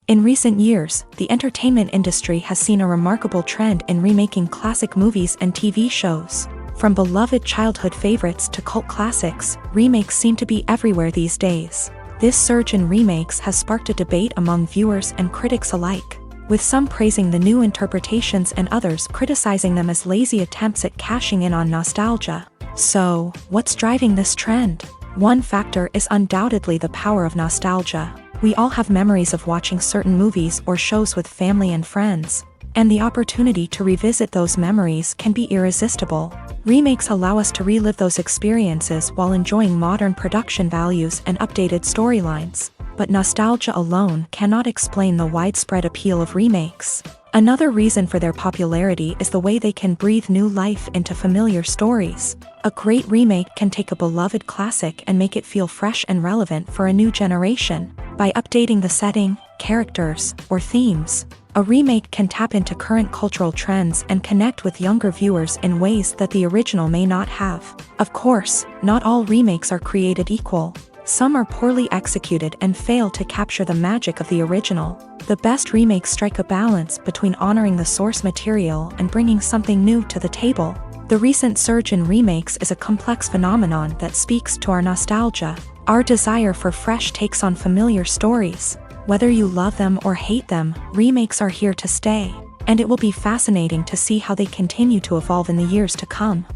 In recent years, the entertainment industry has seen a remarkable trend in remaking classic movies and TV shows. From beloved childhood favorites to cult classics, remakes seem to be everywhere these days. This surge in remakes has sparked a debate among viewers and critics alike, with some praising the new interpretations and others criticizing them as lazy attempts at cashing in on nostalgia. So, what's driving this trend? One factor is undoubtedly the power of nostalgia. We all have memories of watching certain movies or shows with family and friends, and the opportunity to revisit those memories can be irresistible. Remakes allow us to relive those experiences while enjoying modern production values and updated storylines. But nostalgia alone cannot explain the widespread appeal of remakes. Another reason for their popularity is the way they can breathe new life into familiar stories. A great remake can take a beloved classic and make it feel fresh and relevant for a new generation. By updating the setting, characters, or themes, a remake can tap into current cultural trends and connect with younger viewers in ways that the original may not have. Of course, not all remakes are created equal. Some are poorly executed and fail to capture the magic of the original. The best remakes strike a balance between honoring the source material and bringing something new to the table. The recent surge in remakes is a complex phenomenon that speaks to our nostalgia, our desire for fresh takes on familiar stories. Whether you love them or hate them, remakes are here to stay, and it will be fascinating to see how they continue to evolve in the years to come.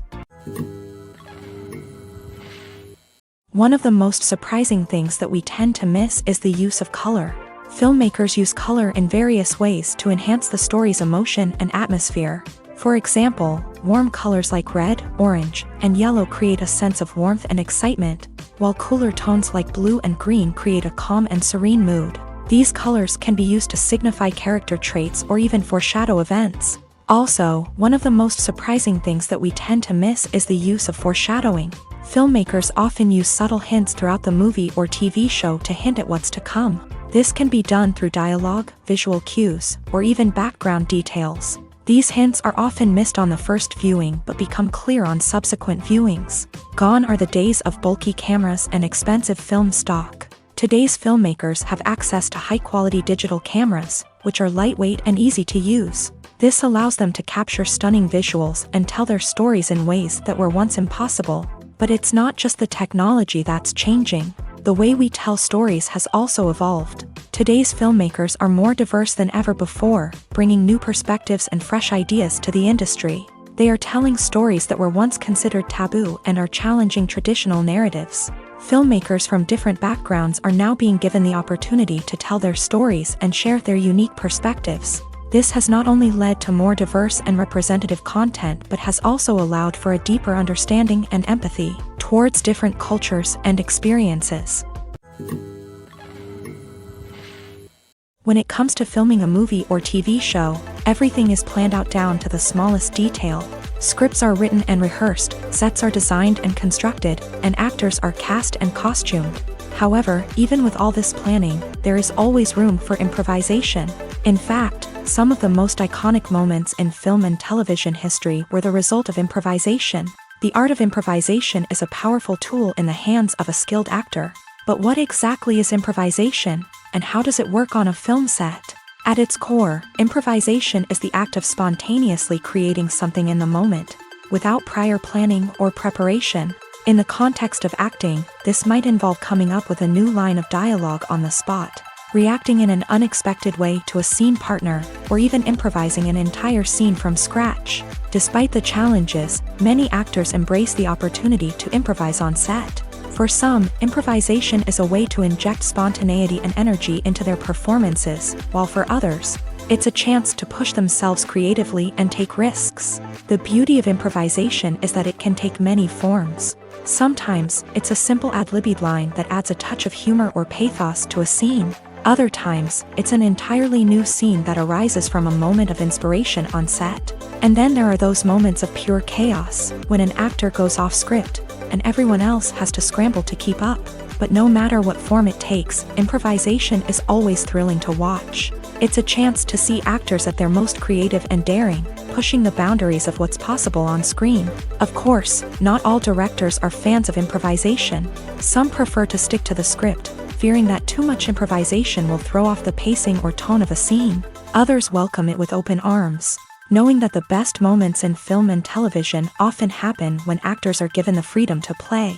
One of the most surprising things that we tend to miss is the use of color. Filmmakers use color in various ways to enhance the story's emotion and atmosphere. For example, warm colors like red, orange, and yellow create a sense of warmth and excitement, while cooler tones like blue and green create a calm and serene mood. These colors can be used to signify character traits or even foreshadow events. Also, one of the most surprising things that we tend to miss is the use of foreshadowing. Filmmakers often use subtle hints throughout the movie or TV show to hint at what's to come. This can be done through dialogue, visual cues, or even background details. These hints are often missed on the first viewing but become clear on subsequent viewings. Gone are the days of bulky cameras and expensive film stock. Today's filmmakers have access to high-quality digital cameras, which are lightweight and easy to use. This allows them to capture stunning visuals and tell their stories in ways that were once impossible. But it's not just the technology that's changing. The way we tell stories has also evolved. Today's filmmakers are more diverse than ever before, bringing new perspectives and fresh ideas to the industry. They are telling stories that were once considered taboo and are challenging traditional narratives. Filmmakers from different backgrounds are now being given the opportunity to tell their stories and share their unique perspectives. This has not only led to more diverse and representative content but has also allowed for a deeper understanding and empathy towards different cultures and experiences. When it comes to filming a movie or TV show, everything is planned out down to the smallest detail. Scripts are written and rehearsed, sets are designed and constructed, and actors are cast and costumed. However, even with all this planning, there is always room for improvisation. In fact, some of the most iconic moments in film and television history were the result of improvisation. The art of improvisation is a powerful tool in the hands of a skilled actor. But what exactly is improvisation, and how does it work on a film set? At its core, improvisation is the act of spontaneously creating something in the moment, without prior planning or preparation. In the context of acting, this might involve coming up with a new line of dialogue on the spot, reacting in an unexpected way to a scene partner, or even improvising an entire scene from scratch. Despite the challenges, many actors embrace the opportunity to improvise on set. For some, improvisation is a way to inject spontaneity and energy into their performances, while for others, it's a chance to push themselves creatively and take risks. The beauty of improvisation is that it can take many forms. Sometimes, it's a simple ad-libbed line that adds a touch of humor or pathos to a scene. Other times, it's an entirely new scene that arises from a moment of inspiration on set. And then there are those moments of pure chaos, when an actor goes off script, and everyone else has to scramble to keep up. But no matter what form it takes, improvisation is always thrilling to watch. It's a chance to see actors at their most creative and daring, pushing the boundaries of what's possible on screen. Of course, not all directors are fans of improvisation. Some prefer to stick to the script, fearing that too much improvisation will throw off the pacing or tone of a scene. Others welcome it with open arms, knowing that the best moments in film and television often happen when actors are given the freedom to play.